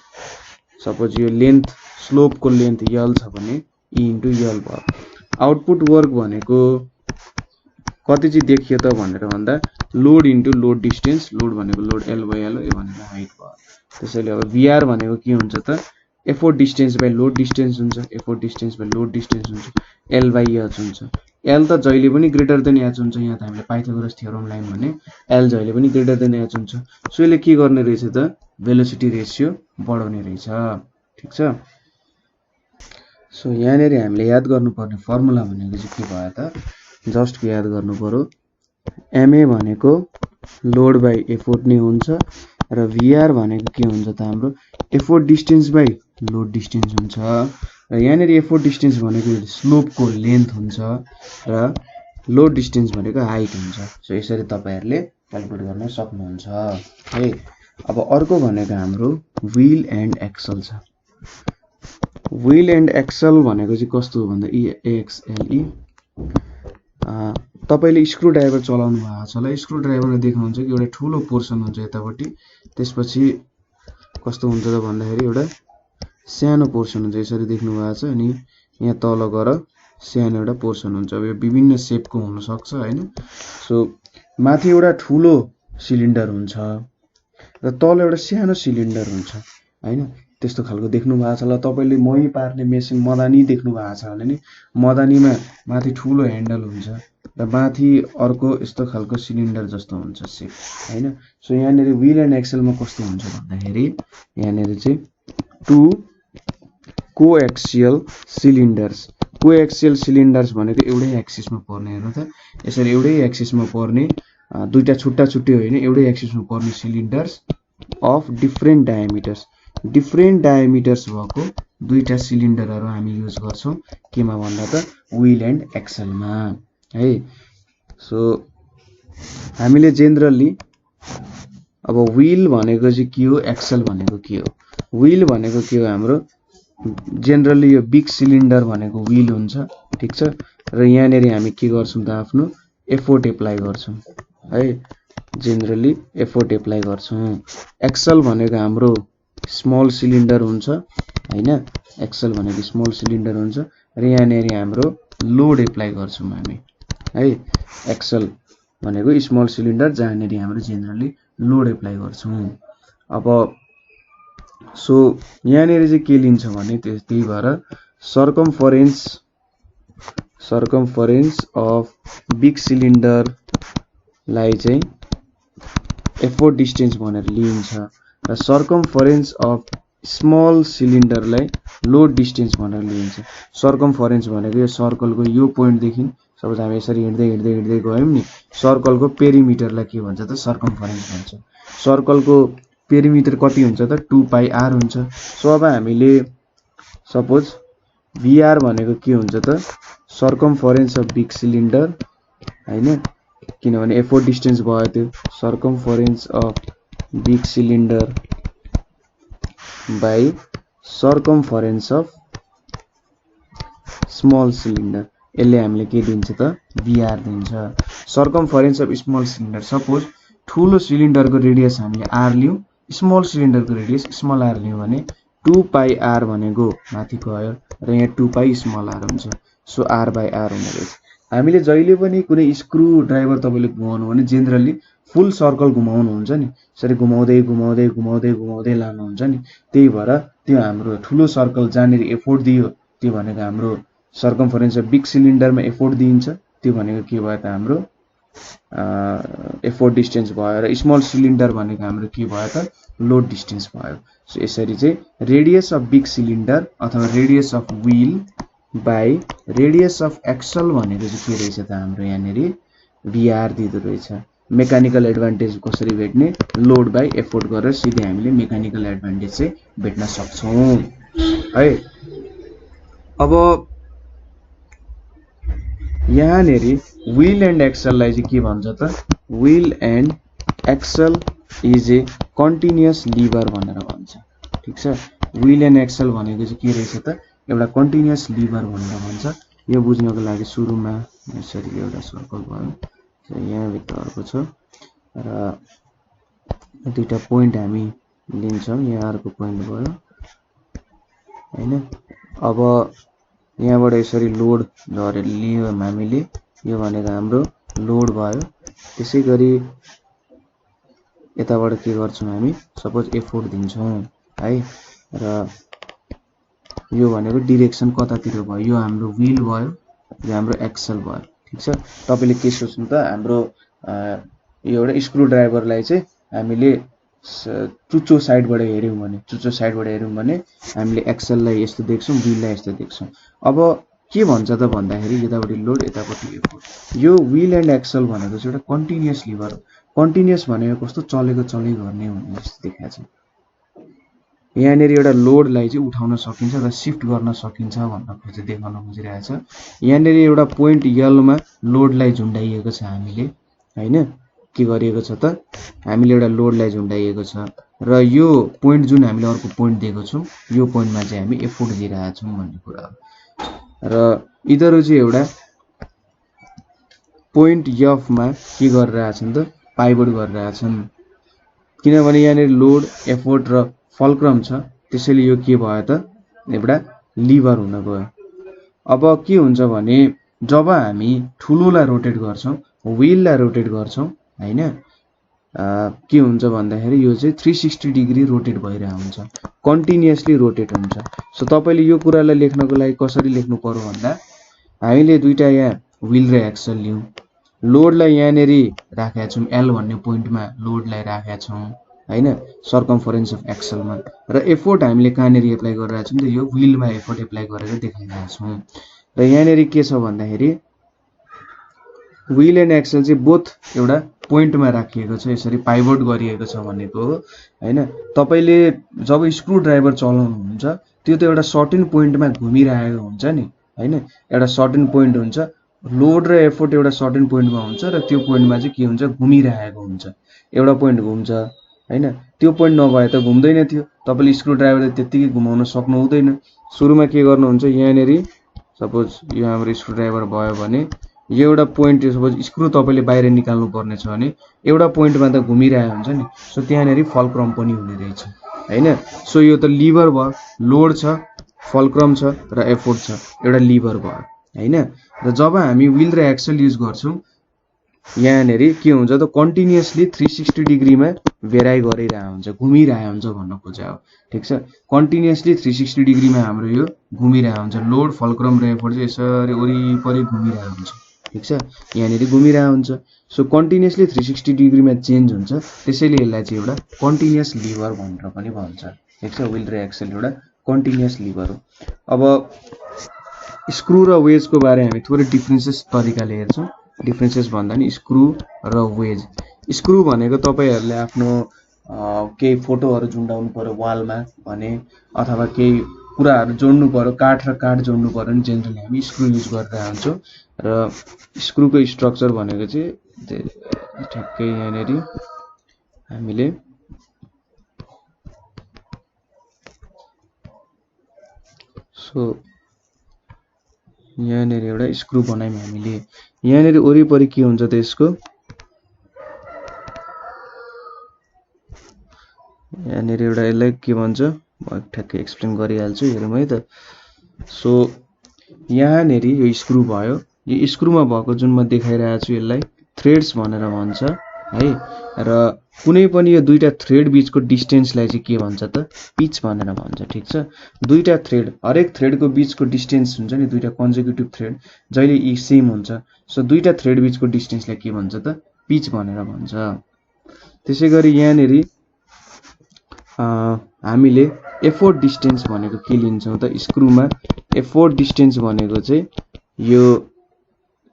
[SPEAKER 1] सपोज यो लेन्थ स्लोपको लेन्थ यल छ भने ई इन्टु यल भयो। आउटपुट वर्क भनेको कति चाहिँ देखियो त भनेर भन्दा load into load distance, load भनेको लोड एल बाई एल, यो भनेको हाइट भयो। त्यसैले अब भिआर भनेको के हुन्छ त, effort distance by load distance हुन्छ, effort distance by load distance हुन्छ, एल बाई एच हुन्छ। एल त जहिले पनि ग्रेटर देन एच हुन्छ, यहाँ त हामीले पाइथागोरस थ्योरम लायौँ भने एल जहिले पनि ग्रेटर देन एच हुन्छ। सो यसले के गर्ने रहेछ त, भेलोसिटी रेसियो बढाउने रहेछ, ठिक छ। सो यहाँनिर हामीले याद गर्नुपर्ने फर्मुला भनेको चाहिँ के भयो त, जस्ट याद गर्नु पर्यो, एमए भनेको लोड बाई एफोर्ट नै हुन्छ, र भिआर भनेको के हुन्छ त हाम्रो effort distance by load distance हुन्छ, र यहाँनिर एफोर्ट डिस्टेन्स भनेको स्लोपको लेन्थ हुन्छ, र लोड डिस्टेन्स भनेको हाइट हुन्छ। सो यसरी तपाईँहरूले क्यालकुलेट गर्न सक्नुहुन्छ है। अब अर्को भनेको हाम्रो व्हील एन्ड एक्सल छ। व्हील एन्ड एक्सल भनेको चाहिँ कस्तो हो भन्दा EXLE, तपाईँले स्क्रु ड्राइभर चलाउनु भएको छ होला, स्क्रु ड्राइभरले देख्नुहुन्छ कि एउटा ठुलो पोर्सन हुन्छ यतापट्टि, त्यसपछि कस्तो हुन्छ त भन्दाखेरि एउटा सानो पोर्सन हुन्छ, यसरी देख्नु भएको छ, अनि यहाँ तल गएर सानो एउटा पोर्सन हुन्छ। अब यो विभिन्न सेपको हुनसक्छ होइन। सो माथि एउटा ठुलो सिलिन्डर हुन्छ र तल एउटा सानो सिलिन्डर हुन्छ होइन, त्यस्तो खालको देख्नु भएको छ होला तपाईँले। मही पार्ने मेसिन मदानी देख्नु भएको छ भने नि, मदानीमा माथि ठुलो ह्यान्डल हुन्छ र माथि अर्को यस्तो खालको सिलिन्डर जस्तो हुन्छ सेप होइन। सो यहाँनिर व्हील एन्ड एक्सलमा कस्तो हुन्छ भन्दाखेरि यहाँनिर चाहिँ टु कोएक्सियल सिलिन्डर्स, कोएक्सियल सिलिन्डर्स भनेको एउटै एक्सिसमा पर्ने, हेर्नु त यसरी एउटै एक्सिसमा पर्ने, दुईटा छुट्टा छुट्टै होइन, एउटै एक्सिसमा पर्ने सिलिन्डर्स अफ डिफ्रेन्ट डायमिटर्स, डिफ्रेन्ट डायमिटर्स भएको दुईटा सिलिन्डरहरू हामी युज गर्छौँ केमा भन्दा त व्हील एन्ड एक्सलमा है। सो हामीले जेनरली अब व्हील भनेको चाहिँ के हो, एक्सल भनेको के हो। व्हील भनेको के हो हाम्रो, जेनरली यो बिग सिलिन्डर भनेको व्हील हुन्छ, ठिक छ। र यहाँनिर हामी के गर्छौँ त आफ्नो एफोर्ट एप्लाई गर्छौँ है, जेनरली एफोर्ट एप्लाई गर्छौँ। एक्सल भनेको हाम्रो स्मल सिलिन्डर हुन्छ होइन, एक्सल भनेको स्मल सिलिन्डर हुन्छ, र यहाँनिर हाम्रो लोड एप्लाई गर्छौँ हामी है। एक्सल भनेको स्मल सिलिन्डर जहाँनिर हाम्रो जेनरली लोड एप्लाई गर्छौँ। अब सो यहाँनिर चाहिँ के लिन्छ भने त्यही भएर सर्कमफरेन्स अफ बिग सिलिन्डरलाई चाहिँ एफोर्ट डिस्टेन्स भनेर लिइन्छ, र सर्कमफरेन्स अफ स्मल सिलिन्डरलाई लोड डिस्टेन्स भनेर लिइन्छ। सर्कमफरेन्स भनेको यो सर्कलको यो पोइन्टदेखि सपोज हामी यसरी हिँड्दै हिँड्दै हिँड्दै गयौँ नि, सर्कलको पेरिमिटरलाई के भन्छ त सर्कमफरेन्स भन्छ। सर्कलको पेरिमिटर कति हुन्छ त 2πr हुन्छ। सो अब हामीले सपोज भिआर भनेको के हुन्छ त सर्कमफरेन्स अफ बिग सिलिन्डर होइन, किनभने एफोर्ट डिस्टेन्स भयो त्यो, circumference of big cylinder by circumference of small cylinder, यसले हामीले के दिन्छ त भिआर दिन्छ। Circumference of small cylinder, suppose ठुलो सिलिन्डरको रेडियस हामीले आर लियौँ, स्मल सिलिन्डरको रेडियस स्मल आर लियौँ भने 2πr भनेको माथि गयो र यहाँ 2π स्मल आर हुन्छ। सो आर बाई आर हुने रहेछ। हामीले जहिले पनि कुनै स्क्रु ड्राइभर तपाईँले घुमाउनु भने जेनरली फुल सर्कल घुमाउनुहुन्छ नि, यसरी घुमाउँदै घुमाउँदै घुमाउँदै घुमाउँदै लानुहुन्छ नि, त्यही भएर त्यो हाम्रो ठुलो सर्कल जहाँनिर एफोर्ट दियो त्यो भनेको हाम्रो सर्कमफरेन्स अफ बिग सिलिन्डरमा एफोर्ट दिइन्छ, त्यो भनेको के भयो त हाम्रो एफोर्ट डिस्टेन्स भयो र स्मल सिलिन्डर भनेको हाम्रो के भयो त लोड डिस्टेन्स भयो। सो यसरी चाहिँ रेडियस अफ बिग सिलिन्डर अथवा radius of wheel by radius of axle भनेको चाहिँ के रहेछ त हाम्रो यहाँनिर भिआर दिँदो रहेछ। मेकानिकल एडभान्टेज कसरी भेट्ने लोड बाई एफोर्ट गरेर सिधै हामीले मेकानिकल एडभान्टेज चाहिँ भेट्न सक्छौँ है। अब यहाँनिर व्हील एन्ड एक्सललाई चाहिँ के भन्छ त wheel and axle is a continuous lever भनेर भन्छ। ठिक छ, व्हील एन्ड एक्सल भनेको चाहिँ के रहेछ त एउटा कन्टिन्युअस लिभर भनेर भन्छ। यो बुझ्नको लागि सुरुमा यसरी एउटा सर्कल भयो, यहाँभित्र अर्को छ र दुईटा पोइन्ट हामी लिन्छौँ, यहाँ अर्को पोइन्ट भयो हैन। अब यहाँबाट यसरी लोड झरेर लियो हामीले, यो भनेको हाम्रो लोड भयो। त्यसै गरी यताबाट के गर्छौँ हामी सपोज एफोर्ट दिन्छौँ है, र यो भनेको डिरेक्सन कतातिर भयो, यो हाम्रो व्हील भयो, यो हाम्रो एक्सल भयो। ठिक छ, तपाईले के सोच्नु त हाम्रो यो एउटा स्क्रू ड्राइभरलाई चाहिँ हामीले चुच्चो साइडबाट हेर्यौँ भने हामीले एक्सललाई यस्तो देख्छौँ, व्हीललाई यस्तो देख्छौँ। अब के भन्छ त भन्दाखेरि यतापट्टि लोड यतापट्टि एफोर्ट, यो व्हील एन्ड एक्सल भनेको चाहिँ एउटा कन्टिन्युअस लिभर हो। कन्टिन्युअस भनेको कस्तो चलेको चलै गर्ने भन्ने जस्तो देखाएको छ। यहाँनिर एउटा लोडलाई चाहिँ उठाउन सकिन्छ र सिफ्ट गर्न सकिन्छ भन्न देखाउन खोजिरहेछ। यहाँनिर एउटा पोइन्ट यलमा लोडलाई झुन्डाइएको छ हामीले हैन, के गरिएको छ त हामीले एउटा लोडलाई झुन्डाइएको छ र यो पोइन्ट जुन हामीले अर्को पोइन्ट दिएको छौँ यो पोइन्टमा चाहिँ हामी एफोर्ट दिइरहेका छौँ भन्ने कुरा हो। र यिनीहरू चाहिँ एउटा पोइन्ट एफमा के गरिरहेछन् त पाइभट गरिरहेछन्, किनभने यहाँनिर लोड एफोर्ट र फल्क्रम छ, त्यसैले यो के भयो त एउटा लिभर हुन गयो। अब के हुन्छ भने जब हामी ठुलोलाई रोटेट गर्छौँ, व्हीललाई रोटेट गर्छौँ हैन, के हुन्छ भन्दाखेरि यो चाहिँ 360 डिग्री रोटेट भइरहेको हुन्छ, कन्टिन्युअसली रोटेट हुन्छ। सो तपाईले यो कुरालाई लेख्नको लागि कसरी लेख्नु पर्यो भन्दा हामीले दुईटा यहाँ व्हील र एक्सल लियौँ, लोडलाई यहाँनिर राखेका छौँ एल भन्ने पोइन्टमा लोडलाई राखेका छौँ हैन, सर्कमफरेन्स अफ एक्सलमा, र एफोर्ट हामीले कहाँनिर एप्लाई गरिरहेका छौँ त यो व्हीलमा एफोर्ट एप्लाई गरेर देखाइरहेका छौँ। र यहाँनिर के छ भन्दाखेरि व्हील एन्ड एक्सल चाहिँ बोथ एउटा पोइन्टमा राखिएको छ, यसरी पाइभट गरिएको छ भनेको हो हैन। तपाईले जब स्क्रू ड्राइभर चलाउनुहुन्छ त्यो त एउटा सर्टेन पोइन्टमा घुमिरहेको हुन्छ नि हैन, एउटा सर्टेन पोइन्ट हुन्छ, लोड र एफोर्ट एउटा सर्टेन पोइन्टमा हुन्छ र त्यो पोइन्टमा चाहिँ के हुन्छ घुमिरहेको हुन्छ, एउटा पोइन्ट घुम्छ हैन, त्यो पोइन्ट नभए त घुम्दैन थियो, तपाईले स्क्रू ड्राइभरले त्यतिकै घुमाउन सक्नु हुँदैन। सुरुमा के गर्नुहुन्छ यहाँनिर सपोज यो हाम्रो स्क्रू ड्राइभर भयो भने यो एउटा पोइन्ट सपोज स्क्रू तपाईले बाहिर निकाल्नु पर्ने छ भने एउटा पोइन्टमा त घुमिरहेको हुन्छ नि, सो त्यहाँनिर फल्क्रम पनि हुने रहेछ हैन। सो यो त लिभर भयो, लोड छ, फल्क्रम छ र एफोर्ट छ, एउटा लिभर भयो हैन। र जब हामी व्हील र एक्सल युज गर्छौँ यहाँनिर के हुन्छ त कन्टिन्युअसली 360 डिग्रीमा भेराइ गरिरहेको हुन्छ, घुमिरहेको हुन्छ भन्न खोजा हो। ठिक छ, कन्टिन्युअसली 360 डिग्रीमा हाम्रो यो घुमिरहेको हुन्छ, लोड फल्क्रम र एफोर्ट चाहिँ यसरी वरिपरि घुमिरहेको हुन्छ। ठिक छ, यहाँनिर घुमिरहेको हुन्छ, सो कन्टिन्युअसली 360 डिग्रीमा चेन्ज हुन्छ, त्यसैले यसलाई चाहिँ एउटा कन्टिन्युअस लिभर भनेर पनि भन्छ। ठिक छ, व्हील र एक्सल एउटा कन्टिन्युअस लिभर हो। अब स्क्रू र वेजको बारे हामी थोरै डिफ्रेन्सेस तरिकाले हेर्छौँ। डिफ्रेन्सेस भन्दा नि स्क्रू र वेज। स्क्रू भनेको तपाईहरूले आफ्नो केही फोटोहरू झुन्डाउनु पर्यो वालमा भने अथवा केही कुराहरू जोड्नु पर्यो, काठ र काठ जोड्नु पर्यो भने जेनरली हामी स्क्रू युज गरेर हुन्छौँ। र स्क्रूको स्ट्रक्चर भनेको चाहिँ ठ्याक्कै यहाँनिर हामीले सो यहाँनिर एउटा स्क्रू बनायौँ हामीले, यहाँनिर वरिपरि के हुन्छ त यसको यहाँनिर एउटा यसलाई के भन्छ म ठ्याक्कै एक्सप्लेन गरिहाल्छु, हेरौँ है त। सो यहाँनिर यो स्क्रू भयो, यो स्क्रूमा भएको जुन म देखाइरहेको छु यसलाई थ्रेड्स भनेर भन्छ है। र कुनै पनि यो दुईटा थ्रेड बीचको डिस्टेन्सलाई चाहिँ के भन्छ त पिच भनेर भन्छ। ठीक छ, दुईटा थ्रेड, हरेक थ्रेडको बीचको डिस्टेन्स हुन्छ नि, दुईटा कन्जिक्युटिभ थ्रेड जहिले यी सेम हुन्छ, सो दुईटा थ्रेड बीचको डिस्टेन्सलाई के भन्छ त पिच भनेर भन्छ। त्यसैगरी यहाँनेरि हामीले एफोर्ट डिस्टेन्स भनेको के लिन्छौँ त स्क्रुमा एफोर्ट डिस्टेन्स भनेको चाहिँ यो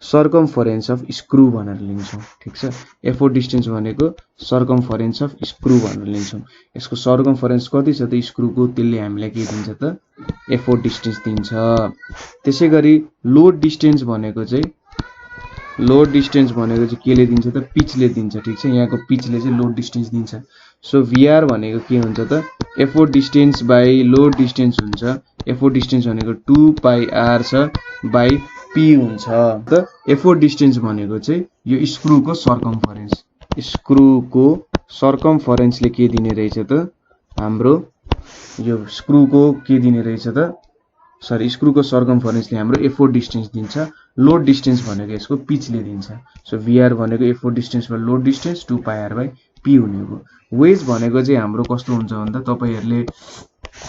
[SPEAKER 1] सर्कमफरेन्स अफ स्क्रू भनेर लिन्छौँ। ठीक छ, एफोर्ट डिस्टेन्स भनेको सर्कमफरेन्स अफ स्क्रू भनेर लिन्छौँ। यसको सर्कमफरेन्स कति छ त स्क्रूको, त्यसले हामीलाई के दिन्छ त एफोर्ट डिस्टेन्स दिन्छ। त्यसैगरी लोड डिस्टेन्स भनेको चाहिँ केले दिन्छ त पिचले दिन्छ। ठीक छ, यहाँको पिचले चाहिँ लोड डिस्टेन्स दिन्छ। सो भिआर भनेको के हुन्छ त effort distance by load distance हुन्छ। एफोर्ट डिस्टेन्स भनेको 2πr छ बाई पी हुन्छ। त एफोर्ट डिस्टेन्स भनेको चाहिँ यो स्क्रूको सर्कमफरेन्सले के दिने रहेछ त हाम्रो यो स्क्रूको के दिने रहेछ त स्क्रूको सर्कमफरेन्सले हाम्रो एफोर्ट डिस्टेन्स दिन्छ। लोड डिस्टेन्स भनेको यसको पिचले दिन्छ। सो भिआर भनेको effort distance by load distance 2πr by P हुने हो। वेज भनेको चाहिँ हाम्रो कस्तो हुन्छ भन्दा तपाईहरुले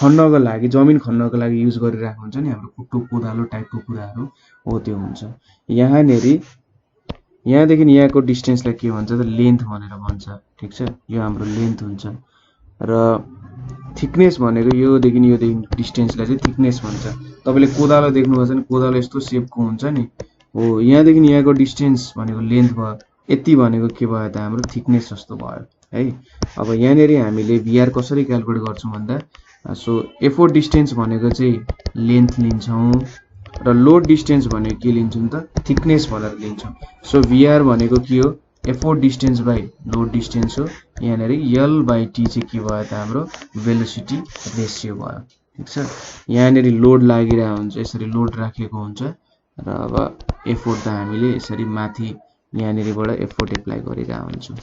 [SPEAKER 1] खन्नको लागि जमिन खन्नको लागि युज गरिरहेको हुन्छ नि हाम्रो कुट्टो कोदालो टाइपको कुराहरु हो त्यो हुन्छ। यहाँदेखि यहाँको डिस्टेन्सलाई के भन्छ त लेन्थ भनेर भन्छ। ठीक छ, यो हाम्रो लेन्थ हुन्छ। र थिकनेस भनेको योदेखि डिस्टेन्सलाई चाहिँ थिकनेस भन्छ। तपाईले कोदालो देख्नुभएको छ नि, कोदालो यस्तो शेपको हुन्छ नि हो, यहाँदेखि यहाँको डिस्टेन्स भनेको लेन्थ भयो, यति भनेको के भयो त हाम्रो थिकनेस जस्तो भयो है। अब यहाँनेरि हामीले भिआर कसरी क्याल्कुलेट गर्छौं भन्दा सो एफोर्ट डिस्टेन्स भनेको चाहिँ लेन्थ लिन्छौं र लोड डिस्टेन्स भनेको के लिन्छौं त थिकनेस भनेर लिन्छौं। सो भिआर भनेको के हो effort distance by load distance हो। यहाँनेरि एल बाई टी चाहिँ के भयो त हाम्रो भेलोसिटी रेशियो भयो। ठीक छ, यहाँनेरि लोड लागिरहेको हुन्छ, यसरी लोड राखेको हुन्छ र अब एफोर्ट त हामीले यसरी माथि यहाँनेरिबाट एफोर्ट एप्लाई गरिरहेको हुन्छौं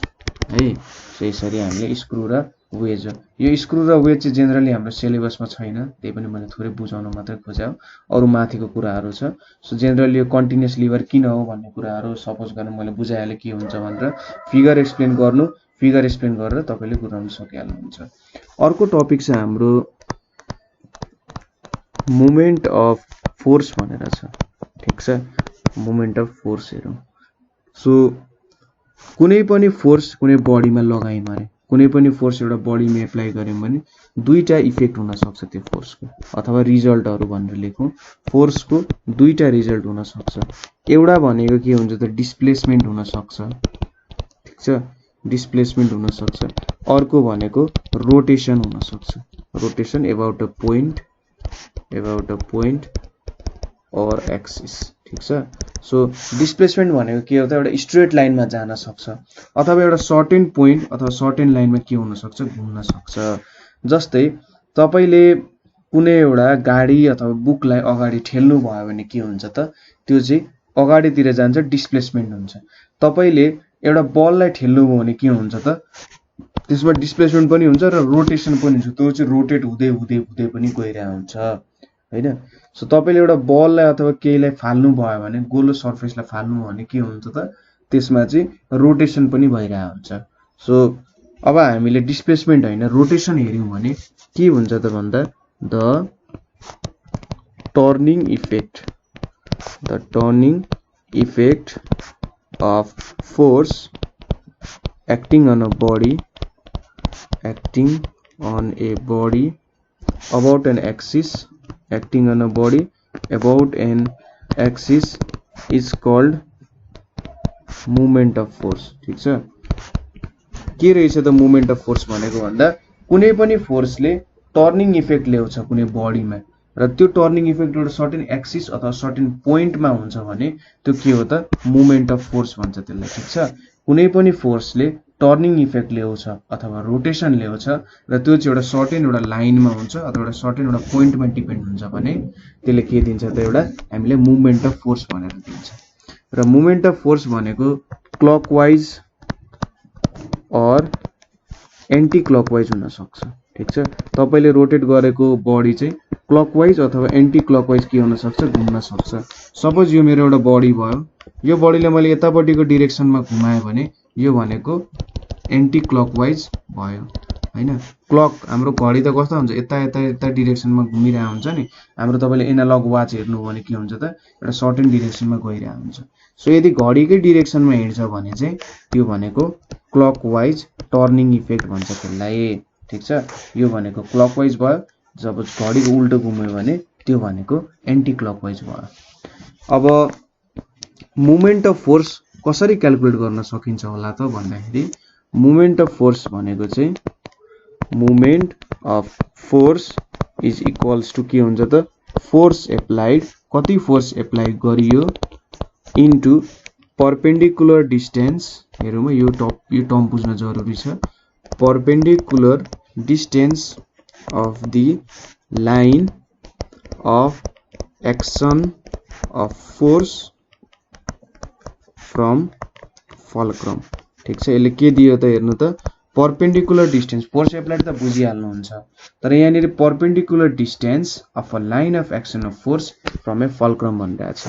[SPEAKER 1] है। सो यसरी हामीले स्क्रू र वेज हो। यो स्क्रू र वेज चाहिँ जेनरली हाम्रो सिलेबसमा छैन, त्यही पनि मैले थोरै बुझाउन मात्रै खोजे हो, अरु माथिको कुराहरु छ। सो जेनरली यो कन्टिन्युअस लिभर किन हो भन्ने कुराहरु सपोज गर्न मैले बुझाइहाले के हुन्छ भनेर फिगर एक्सप्लेन गरेर तपाईले बुझाउन सकिहाल्नुहुन्छ। अर्को टपिक छ हाम्रो मोमेन्ट अफ फोर्स भनेर छ। ठीक छ, मोमेन्ट अफ फोर्स हेरौं। सो कुनै पनि फोर्स कुनै बडीमा लगायौं भने, कुनै पनि फोर्स एउटा बडीमा एप्लाई गर्यौं भने दुईटा इफेक्ट हुन सक्छ त्यो फोर्सको, अथवा रिजल्टहरु भनेर लेखौं। फोर्सको दुईटा रिजल्ट हुन सक्छ। एउटा भनेको के हुन्छ त डिस्प्लेसमेन्ट हुन सक्छ। ठीक छ, डिस्प्लेसमेन्ट हुन सक्छ। अर्को भनेको रोटेसन हुन सक्छ। रोटेसन अबाउट अ पोइन्ट और एक्सिस। ठीक छ, सो डिस्प्लेसमेन्ट भनेको के हो त एउटा स्ट्रेट लाइनमा जान सक्छ, अथवा एउटा सर्टेन पोइन्ट अथवा सर्टेन लाइनमा के हुन सक्छ घुम्न सक्छ। जस्तै तपाईले कुनै एउटा गाडी अथवा बुकलाई अगाडि ठेल्नु भयो भने के हुन्छ त त्यो चाहिँ अगाडितिर जान्छ, डिस्प्लेसमेन्ट हुन्छ। तपाईले एउटा बललाई ठेल्नु भयो भने के हुन्छ त त्यसमा डिस्प्लेसमेन्ट पनि हुन्छ र रोटेसन पनि हुन्छ, त्यो चाहिँ रोटेट हुँदै पनि गइरहेको हुन्छ हैन। सो तपाईले एउटा बललाई अथवा केहीलाई फाल्नु भयो भने, गोलो सर्फेसलाई फाल्नु भयो भने के हुन्छ त त्यसमा चाहिँ रोटेसन पनि भइरहेको हुन्छ। सो अब हामीले डिस्प्लेसमेन्ट हैन रोटेसन हेर्यौं भने के हुन्छ त भन्दा the turning effect of force acting on a body about an axis is called movement of force। ठीक छ, के रहेछ त मोमेन्ट अफ फोर्स भनेको भन्दा कुनै पनि फोर्सले टर्निङ इफेक्ट ल्याउँछ कुनै बडीमा र त्यो टर्निङ इफेक्ट एउटा सर्टेन एक्सिस अथवा सर्टेन पोइन्टमा हुन्छ भने त्यो के हो त मोमेन्ट अफ फोर्स भन्छ त्यसलाई। ठीक छ, कुनै पनि फोर्सले टर्निङ इफेक्ट ल्याउँछ अथवा रोटेसन ल्याउँछ र त्यो चाहिँ एउटा सर्टेन एउटा लाइनमा हुन्छ अथवा एउटा सर्टेन एउटा पोइन्टमा डिपेन्ड हुन्छ भने त्यसले के दिन्छ त एउटा हामीले मुभमेन्ट अफ फोर्स भनेर दिन्छ। र मुभमेन्ट अफ फोर्स भनेको क्लकवाइज अर एन्टी क्लकवाइज हुन सक्छ। ठीक छ, तपाईले रोटेट गरेको बडी चाहिँ क्लकवाइज अथवा एन्टी क्लकवाइज के हुन सक्छ घुम्न सक्छ। सपोज यो मेरो एउटा बडी भयो, यो बडीले मैले यतापट्टिको डाइरेक्सनमा घुमाए भने यो भनेको एन्टी क्लकवाइज भयो हैन। क्लक हाम्रो घडी त कस्तो हुन्छ यता यता यता डिरेक्सनमा घुमिरहेको हुन्छ नि। हाम्रो तपाईले एनालग वाच हेर्नु भने के हुन्छ त एउटा सर्टेन डिरेक्सनमा गइरहेको हुन्छ। सो यदि घडीकै डिरेक्सनमा हिँड्छ भने चाहिँ त्यो भनेको क्लकवाइज टर्निङ इफेक्ट भन्छ त्यसलाई, ठीक छ। यो भनेको क्लकवाइज भयो, जब घडीको उल्टो घुम्यो भने त्यो भनेको एन्टी क्लकवाइज भयो। अब मोमेन्ट अफ फोर्स कसरी क्याल्कुलेट गर्न सकिन्छ होला त भन्दाखेरि मोमेन्ट अफ फोर्स भनेको चाहिँ moment of force is equals to के हुन्छ त फोर्स एप्लाइड, कति फोर्स एप्लाई गरियो इन्टु परपेन्डिकुलर डिस्टेन्स। हेरौँ यो टर्म बुझ्न जरुरी छ। Perpendicular distance of the line of action of force from fulcrum, ठीक छ। यसले के दियो त हेर्नु त परपेन्डिकुलर डिस्टेन्स, फोर्स एप्लाइड त बुझिहाल्नुहुन्छ, तर यहाँनिर perpendicular distance of a line of action of force from a fulcrum भनिरहेछ।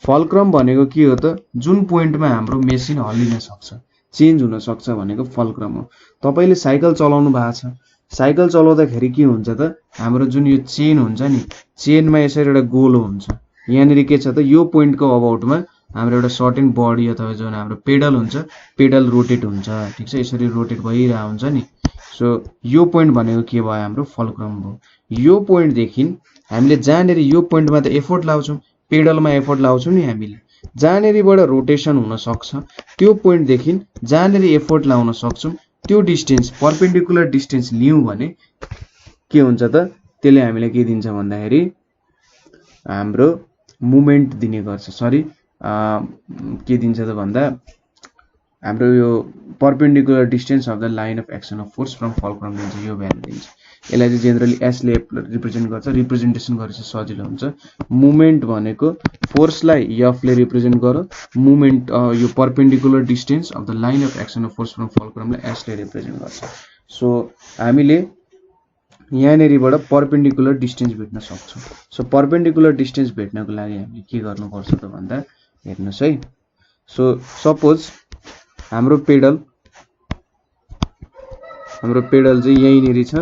[SPEAKER 1] फल्क्रम भनेको के हो त जुन पोइन्टमा हाम्रो मेसिन हल्लिन सक्छ, चेन्ज हुन सक्छ भनेको फल्क्रम हो। तपाईले साइकल चलाउनु भएको छ, साइकल चलाउँदाखेरि के हुन्छ त हाम्रो जुन यो चेन हुन्छ नि, चेनमा यसरी एउटा गोलो हुन्छ। यहाँनिर के छ त यो पोइन्टको अबाउटमा हाम्रो एउटा सर्टेन बडी अथवा जुन हाम्रो पेडल हुन्छ, पेडल रोटेट हुन्छ, ठीक छ। यसरी रोटेट भइरहेको हुन्छ नि। सो यो पोइन्ट भनेको के भयो हाम्रो फल्क्रम भयो। यो पोइन्टदेखि हामीले जहाँनिर यो पोइन्टमा त एफोर्ट लाउँछौँ, पेडलमा एफोर्ट लाउँछौँ नि हामीले, जहाँनिरबाट रोटेसन हुन सक्छ त्यो पोइन्टदेखि जहाँनिर एफोर्ट लाउन सक्छौँ त्यो डिस्टेन्स परपेन्डिकुलर डिस्टेन्स लियौँ भने के हुन्छ त त्यसले हामीले के दिन्छ भन्दाखेरि हाम्रो मोमेन्ट दिने गर्छ। सरी के दिन्छ त भन्दा हाम्रो यो perpendicular distance of the line of action of force from fulcrum दिन्छ, यो भ्यालु दिन्छ। यसलाई चाहिँ जेनरली एसले रिप्रेजेन्ट गर्छ, रिप्रेजेन्टेसन गरेपछि सजिलो हुन्छ। मोमेन्ट भनेको फोर्सलाई एफले रिप्रेजेन्ट गर, मोमेन्ट यो perpendicular distance of the line of action of force from फल्क्रमलाई एसले रिप्रेजेन्ट गर्छ। सो हामीले यहाँनिरबाट परपेन्डिकुलर डिस्टेन्स भेट्न सक्छौँ। सो परपेन्डिकुलर डिस्टेन्स भेट्नको लागि हामीले के गर्नुपर्छ त भन्दा हेर्नुहोस् है। सो सपोज हाम्रो पेडल चाहिँ यहीँनिर छ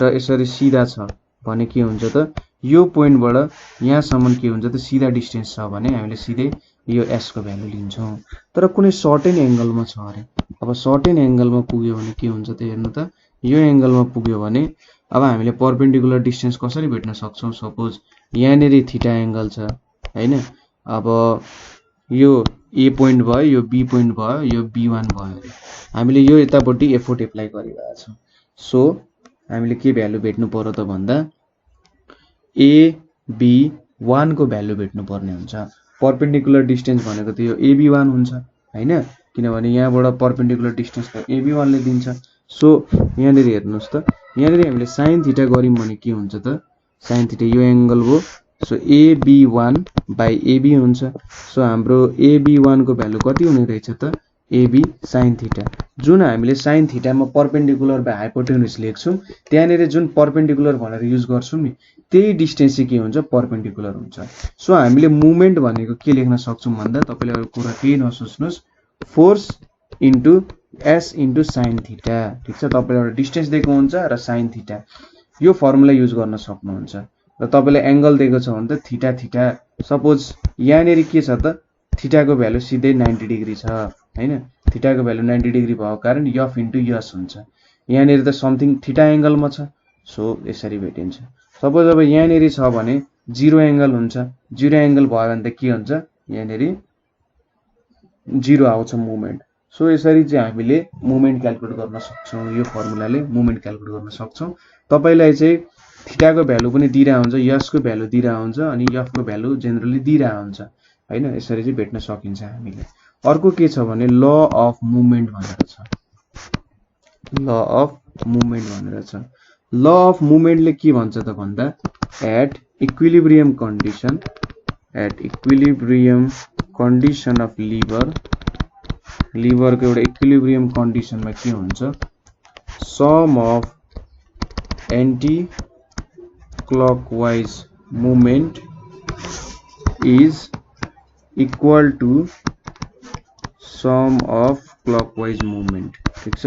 [SPEAKER 1] र यसरी सिधा छ भने के हुन्छ त यो पोइन्टबाट यहाँसम्म के हुन्छ त सिधा डिस्टेन्स छ भने हामीले सिधै यो एसको भ्यालु लिन्छौँ। तर कुनै सर्टेन एङ्गलमा छ अरे, अब सर्टेन एङ्गलमा पुग्यो भने के हुन्छ त हेर्नु त यो एङ्गलमा पुग्यो भने अब हामीले परपेन्डिकुलर डिस्टेन्स कसरी भेट्न सक्छौँ। सपोज यहाँनिर थीटा एङ्गल छ हैन, अब यो ए पोइन्ट भयो, यो बी पोइन्ट भयो, यो B1 भयो, हामीले यो यतापट्टि एफोर्ट एप्लाई गरिरहेका छौँ। सो हामीले के भ्यालु भेट्नु पर्यो त भन्दा AB1 को भ्यालु भेट्नु पर्ने हुन्छ। परपेन्डिकुलर डिस्टेन्स भनेको त यो AB1 हुन्छ हैन, किनभने यहाँबाट परपेन्डिकुलर डिस्टेन्स त AB1 ले दिन्छ। सो यहाँनिर हेर्नुहोस् त यहाँनिर हामीले साइन थीटा गर्यौं भने के हुन्छ त साइन थीटा यो एङ्गल हो। सो AB1 बाई AB हुन्छ। सो हाम्रो AB1 को भ्यालु कति हुने रहेछ त AB साइन थीटा, जुन हामीले साइन थीटामा परपेन्डिकुलर बाई हाइपोटेन्युस लेख्छौँ त्यहाँनिर जुन परपेन्डिकुलर भनेर युज गर्छौँ नि त्यही डिस्टेन्स चाहिँ के हुन्छ परपेन्डिकुलर हुन्छ। सो हामीले मोमेन्ट भनेको के लेख्न सक्छौँ भन्दा तपाईले अरु कुरा केही नसोच्नुस्, force into S into sine theta, ठीक छ। तपाईले एउटा डिस्टेन्स दिएको हुन्छ र साइन थीटा यो फर्मुला युज गर्न सक्नुहुन्छ। र तपाईले एंगल दिएको छ भने त थीटा थीटा सपोज यहाँनिर के छ त थीटाको भ्यालु सिधै 90 डिग्री छ हैन, थीटाको भ्यालु 90 डिग्री भएको कारण एफ इन्टु एस हुन्छ। यहाँनिर त समथिङ थीटा एंगलमा छ, सो यसरी भेटिन्छ। सपोज अब यहाँनिर छ भने जीरो एंगल हुन्छ, जीरो एंगल भयो भने त के हुन्छ यहाँनिर जीरो आउँछ मोमेन्ट। सो यसरी चाहिँ हामीले मोमेन्ट क्याल्कुलेट गर्न सक्छौं, यो फर्मुलाले मोमेन्ट क्याल्कुलेट गर्न सक्छौं। तपाईलाई चाहिँ थीटाको भ्यालु पनि दिइरा हुन्छ, एस को भ्यालु दिइरा हुन्छ अनि एफ को भ्यालु जेनरली दिइरा हुन्छ हैन, यसरी चाहिँ भेट्न सकिन्छ हामीले। अर्को के छ भने ल अफ मुभमेन्ट भनेर छ, ल अफ मुभमेन्ट भनेर छ। ल अफ मुभमेन्टले के भन्छ त भन्दा at equilibrium condition of lever को एउटा इक्विलिब्रियम कन्डिसनमा के हुन्छ sum of anti clockwise movement is equal to sum of clockwise movement ठीक छ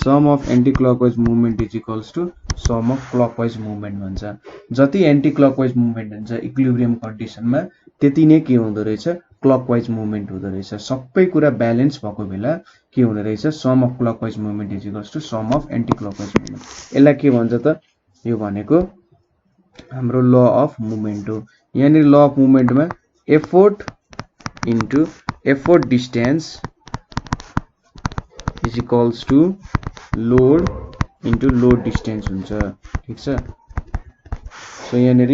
[SPEAKER 1] sum of anti clockwise movement is equals to sum of clockwise movement भन्छ जति एन्टी क्लकवाइज मुभमेन्ट हुन्छ इक्विलिब्रियम कन्डिसनमा त्यति नै के हुँदो रहेछ क्लकवाइज मुभमेन्ट हुँदो रहेछ सबै कुरा ब्यालेन्स भएको बेला के हुने रहेछ sum of clockwise movement is equals to sum of anti clockwise movement यसलाई के भन्छ त यो भनेको हाम्रो ल अफ मुभमेन्ट हो यहाँनिर ल अफ मुभमेन्टमा effort into effort distance is equals to load into load distance हुन्छ ठीक छ सो यहाँनिर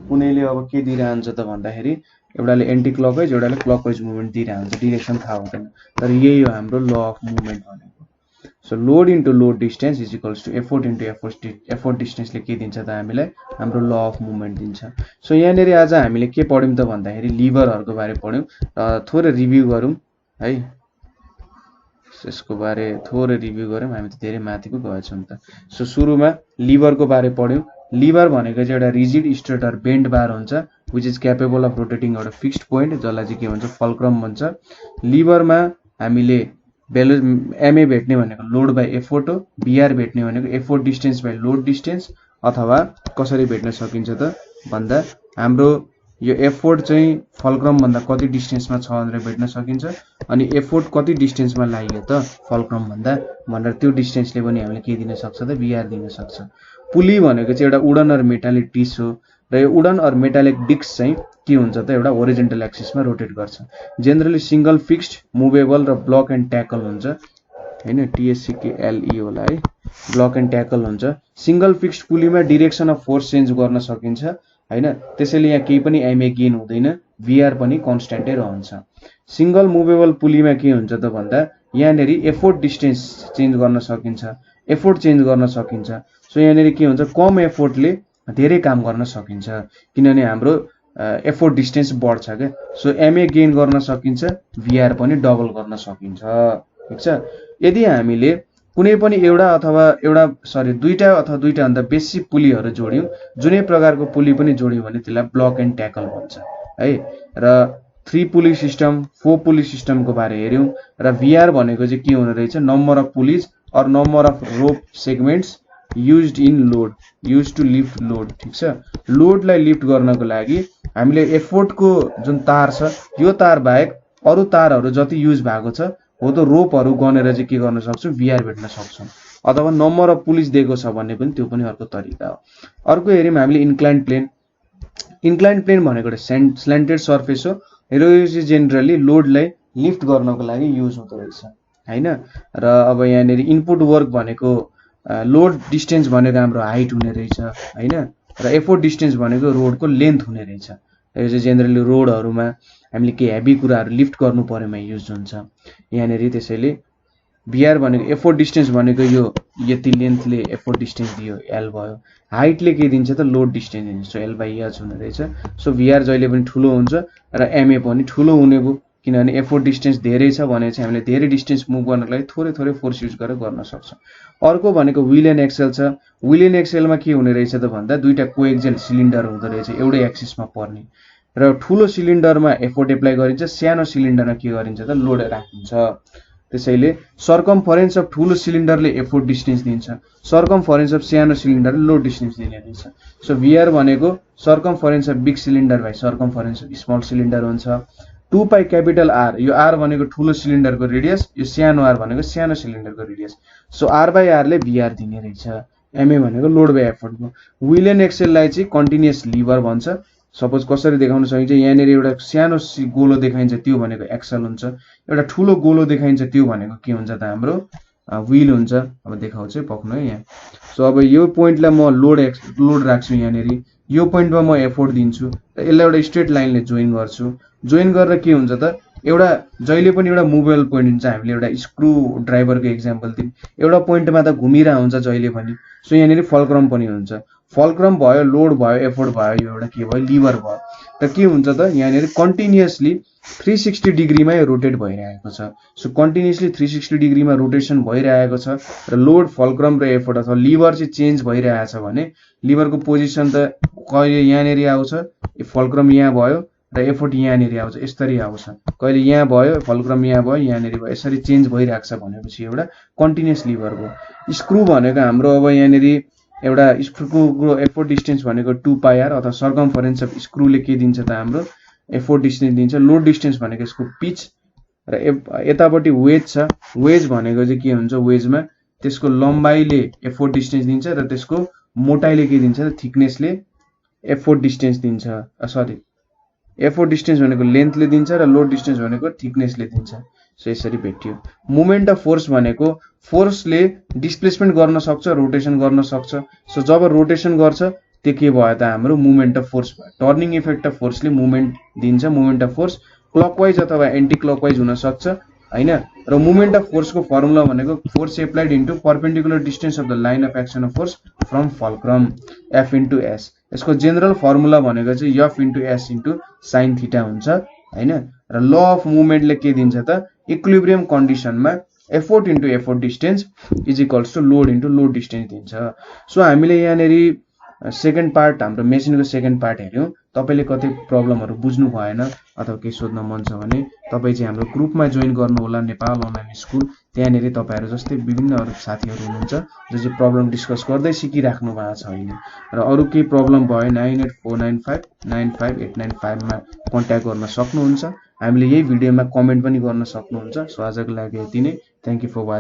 [SPEAKER 1] कुनैले अब के दिइरहन्छ त भन्दाखेरि एउटाले एन्टी क्लकवाइज एउटाले क्लकवाइज मुभमेन्ट दिइरहन्छ डिरेक्सन थाहा हुँदैन तर यही हो हाम्रो ल अफ मुभमेन्ट भनेको so load into load distance is equals to effort into effort डिस्टेन्सले के दिन्छ त हामीलाई हाम्रो ल अफ मुभमेन्ट दिन्छ सो यहाँनिर आज हामीले के पढ्यौँ त भन्दाखेरि लिभरहरूको बारे पढ्यौँ र थोरै रिभ्यू गरौँ है यसको बारे थोरै रिभ्यू गरौँ हामी त धेरै माथि पो गएछौँ त सो सुरुमा लिभरको बारे पढ्यौँ लिभर भनेको चाहिँ एउटा रिजिड स्ट्रेट बेन्ड बार हुन्छ which is capable of rotating एउटा फिक्स्ड पोइन्ट जसलाई चाहिँ के भन्छ फल्क्रम भन्छ लिभरमा हामीले एमए भेट्ने भनेको लोड बाई एफोर्ट हो बिआर भेट्ने भनेको effort distance by load distance अथवा कसरी भेट्न सकिन्छ त भन्दा हाम्रो यो एफोर्ट चाहिँ फल्क्रम भन्दा कति डिस्टेन्समा छ भनेर भेट्न सकिन्छ अनि एफोर्ट कति डिस्टेन्समा लाग्यो त फल्क्रम भन्दा भनेर त्यो डिस्टेन्सले पनि हामीले के दिन सक्छ त बिआर दिन सक्छ पुली भनेको चाहिँ एउटा वुडन अर मेटालिक डिस्क हो र यो वुडन अर मेटालिक डिस्क चाहिँ के हुन्छ त एउटा होरिजोन्टल एक्सिसमा रोटेट गर्छ जेनरली सिंगल फिक्स्ड मुभेबल र ब्लक एन्ड ट्याकल हुन्छ हैन TSCKLE होला है ब्लक एन्ड ट्याकल हुन्छ सिंगल फिक्स्ड पुलीमा डिरेक्सन अफ फोर्स चेन्ज गर्न सकिन्छ हैन त्यसैले यहाँ केही पनि एमए गेन हुँदैन भिआर पनि कन्स्ट्यान्टै रहन्छ सिंगल मुभेबल पुलीमा के हुन्छ त भन्दा यहाँनेरि एफोर्ट डिस्टेन्स चेन्ज गर्न सकिन्छ एफोर्ट चेन्ज गर्न सकिन्छ सो यहाँनेरि के हुन्छ कम एफोर्टले धेरै काम गर्न सकिन्छ किनभने हाम्रो एफोर्ट डिस्टेन्स बढ्छ के सो एमए गेन गर्न सकिन्छ भिआर पनि डबल गर्न सकिन्छ ठीक छ यदि हामीले कुनै पनि दुईटा अथवा दुईटा भन्दा बेसी पुलीहरू जोड्यौं जुनै प्रकारको पुली पनि जोड्यौं भने त्यसलाई ब्लक एन्ड ट्याकल भन्छ है र 3 पुली सिस्टम 4 पुली सिस्टमको बारे हेर्यौं र भिआर भनेको चाहिँ के हुने रहेछ number of pulleys or number of rope segments used in load used to lift load ठीक छ लोडलाई लिफ्ट गर्नको लागि हामीले एफोर्टको जुन तार छ यो तार बाहेक अरु तारहरू जति युज भएको छ हो त रोपहरू गनेर चाहिँ के गर्न सक्छौं भिआर भेट्न सक्छौं अथवा नम्बर अफ पुलिस दिएको छ भन्ने पनि त्यो पनि अर्को तरिका हो अर्को हेर्यौं हामीले इन्क्लाइन्ड प्लेन भनेको एउटा स्ल्यान्टेड सर्फेस हो र यो चाहिँ जेनरली लोडलाई लिफ्ट गर्नको लागि युज हुँदो रहेछ हैन र अब यहाँनेरि इनपुट वर्क भनेको लोड डिस्टेन्स भनेको हाम्रो हाइट हुने रहेछ हैन र एफोर्ट डिस्टेन्स भनेको रोडको लेन्थ हुने रहेछ यो चाहिँ जेनरली रोडहरुमा हामीले के हेभी कुराहरु लिफ्ट गर्नु परेमा युज हुन्छ यहाँनेरि त्यसैले भिआर भनेको एफोर्ट डिस्टेन्स भनेको यो यति लेन्थले एफोर्ट डिस्टेन्स दियो एल भयो हाइटले के दिन्छ त लोड डिस्टेन्स दिन्छ सो एल बाइ एच हुने रहेछ सो भिआर जहिले पनि ठुलो हुन्छ र एमए पनि ठुलो हुने भयो किनभने एफोर्ट डिस्टेन्स धेरै छ भने चाहिँ हामीले धेरै डिस्टेन्स मुभ गर्नको लागि थोरै फोर्स युज गरेर गर्न सक्छौं अर्को भनेको व्हील एन्ड एक्सेल छ व्हील एन्ड एक्सेलमा के हुने रहेछ त भन्दा दुईटा कोएक्सियल सिलिन्डर हुँदो रहेछ एउटै एक्सिसमा पर्ने र ठुलो सिलिन्डरमा एफोर्ट एप्लाई गरिन्छ सानो सिलिन्डरमा के गरिन्छ त लोड राखिन्छ त्यसैले सर्कमफरेन्स अफ ठुलो सिलिन्डरले एफोर्ट डिस्टेन्स दिन्छ सर्कमफरेन्स अफ सानो सिलिन्डरले लोड डिस्टेन्स दिने रहेछ सो भिआर भनेको circumference of big cylinder by circumference of small cylinder हुन्छ 2 पाइ क्यापिटल आर यो आर भनेको ठुलो सिलिन्डरको रेडियस यो सानो आर भनेको सानो सिलिन्डरको radius so R by R ले भिआर दिने रहेछ एमए भनेको लोड बाइ एफोर्टको व्हील एन्ड एक्सेललाई चाहिँ कन्टिन्युअस लिभर भन्छ सपोज कसरी देखाउन सकिन्छ यहाँनेरि एउटा सानो गोलो देखाइन्छ त्यो भनेको एक्सल हुन्छ एउटा ठुलो गोलो देखाइन्छ त्यो भनेको के हुन्छ त हाम्रो व्हील हुन्छ अब देखाउँछु पक्नु है यहाँ सो अब यो पोइन्टलाई म लोड राख्छु यहाँनेरि यो पोइन्टमा म एफोर्ट दिन्छु र यसलाई एउटा स्ट्रेट लाइनले जोइन गर्छु जोइन गरेर के हुन्छ त एउटा जहिले पनि एउटा मुभेबल पोइन्ट हुन्छ हामीले एउटा स्क्रु ड्राइभरको एक्जाम्पल दिउँ एउटा पोइन्टमा त घुमिरा हुन्छ जहिले पनि सो यहाँनेरि फल्क्रम पनि हुन्छ फल्क्रम भयो लोड भयो एफोर्ट भयो यो एउटा के भयो लिभर भयो र के हुन्छ त यहाँनेरि कन्टिन्युअसली 360 डिग्रीमा यो रोटेट भइरहेको छ सो कन्टिन्युअसली 360 डिग्रीमा रोटेसन भइरहेको छ र लोड फल्क्रम र एफोर्ट अथवा लिभर चाहिँ चेन्ज भइरहेछ भने लिभरको पोजिसन त कहिले यहाँनेरि आउँछ फल्क्रम यहाँ भयो र एफोर्ट यहाँनिर आउँछ, यसरी आउँछ। कहिले यहाँ भयो, फलक्रम यहाँ भयो, यहाँनिर भयो, यसरी चेन्ज भइरहेको छ भनेपछि एउटा कन्टिन्युअस लिभर भयो। स्क्रु भनेको हाम्रो अब यहाँनिर एउटा स्क्रुको एफोर्ट डिस्टेन्स भनेको 2πr अथवा सर्कमफरेन्स अफ स्क्रुले के दिन्छ त हाम्रो एफोर्ट डिस्टेन्स दिन्छ। लोड डिस्टेन्स भनेको यसको पिच र यतापट्टि वेज छ। वेज भनेको चाहिँ के हुन्छ, वेजमा त्यसको लम्बाइले एफोर्ट डिस्टेन्स दिन्छ र त्यसको मोटाइले के दिन्छ त थिकनेसले एफोर्ट डिस्टेन्स दिन्छ। सरी, एफोर्ट डिस्टेन्स भनेको लेन्थले दिन्छ र लोड डिस्टेन्स भनेको थिकनेसले दिन्छ। सो यसरी भेटियो। मोमेन्ट अफ फोर्स भनेको फोर्सले डिस्प्लेसमेन्ट गर्न सक्छ, रोटेसन गर्न सक्छ। सो जब रोटेसन गर्छ त्यो के भयो त हाम्रो मोमेन्ट अफ फोर्स भयो। टर्निङ इफेक्ट अफ फोर्सले मोमेन्ट दिन्छ। मोमेन्ट अफ फोर्स क्लकवाइज अथवा एन्टी क्लकवाइज हुन सक्छ हैन। र मोमेन्ट अफ फोर्सको फर्मुला भनेको force applied into perpendicular distance of the line of action of force from fulcrum F into S. यसको general formula भनेको चाहिँ F into S into sine theta हुन्छ हैन। र ल अफ मुभमेन्टले के दिन्छ त equilibrium कन्डिसनमा effort into effort distance is equals to load into load distance दिन्छ। सो हामीले यहाँनिर सेकेन्ड पार्ट हाम्रो मेसिनको सेकेन्ड पार्ट हेऱ्यौँ। तपाईले कतै प्रब्लमहरु बुझ्नु भएन अथवा केही सोध्न मन छ भने तपाई चाहिँ हाम्रो ग्रुपमा जोइन गर्नु होला, नेपाल अनलाइन स्कुल। त्यहाँनिर तपाईहरु जस्तै विभिन्न अरु साथीहरु हुनुहुन्छ जो चाहिँ प्रब्लम डिस्कस गर्दै सिकिराख्नु भएको छ अहिले। र अरु केही प्रब्लम भयो 9849595895 मा कन्ट्याक्ट गर्न सक्नुहुन्छ। हामीले यही भिडियोमा कमेन्ट पनि गर्न सक्नुहुन्छ। सो आजको लागि यति नै। Thank you for watching.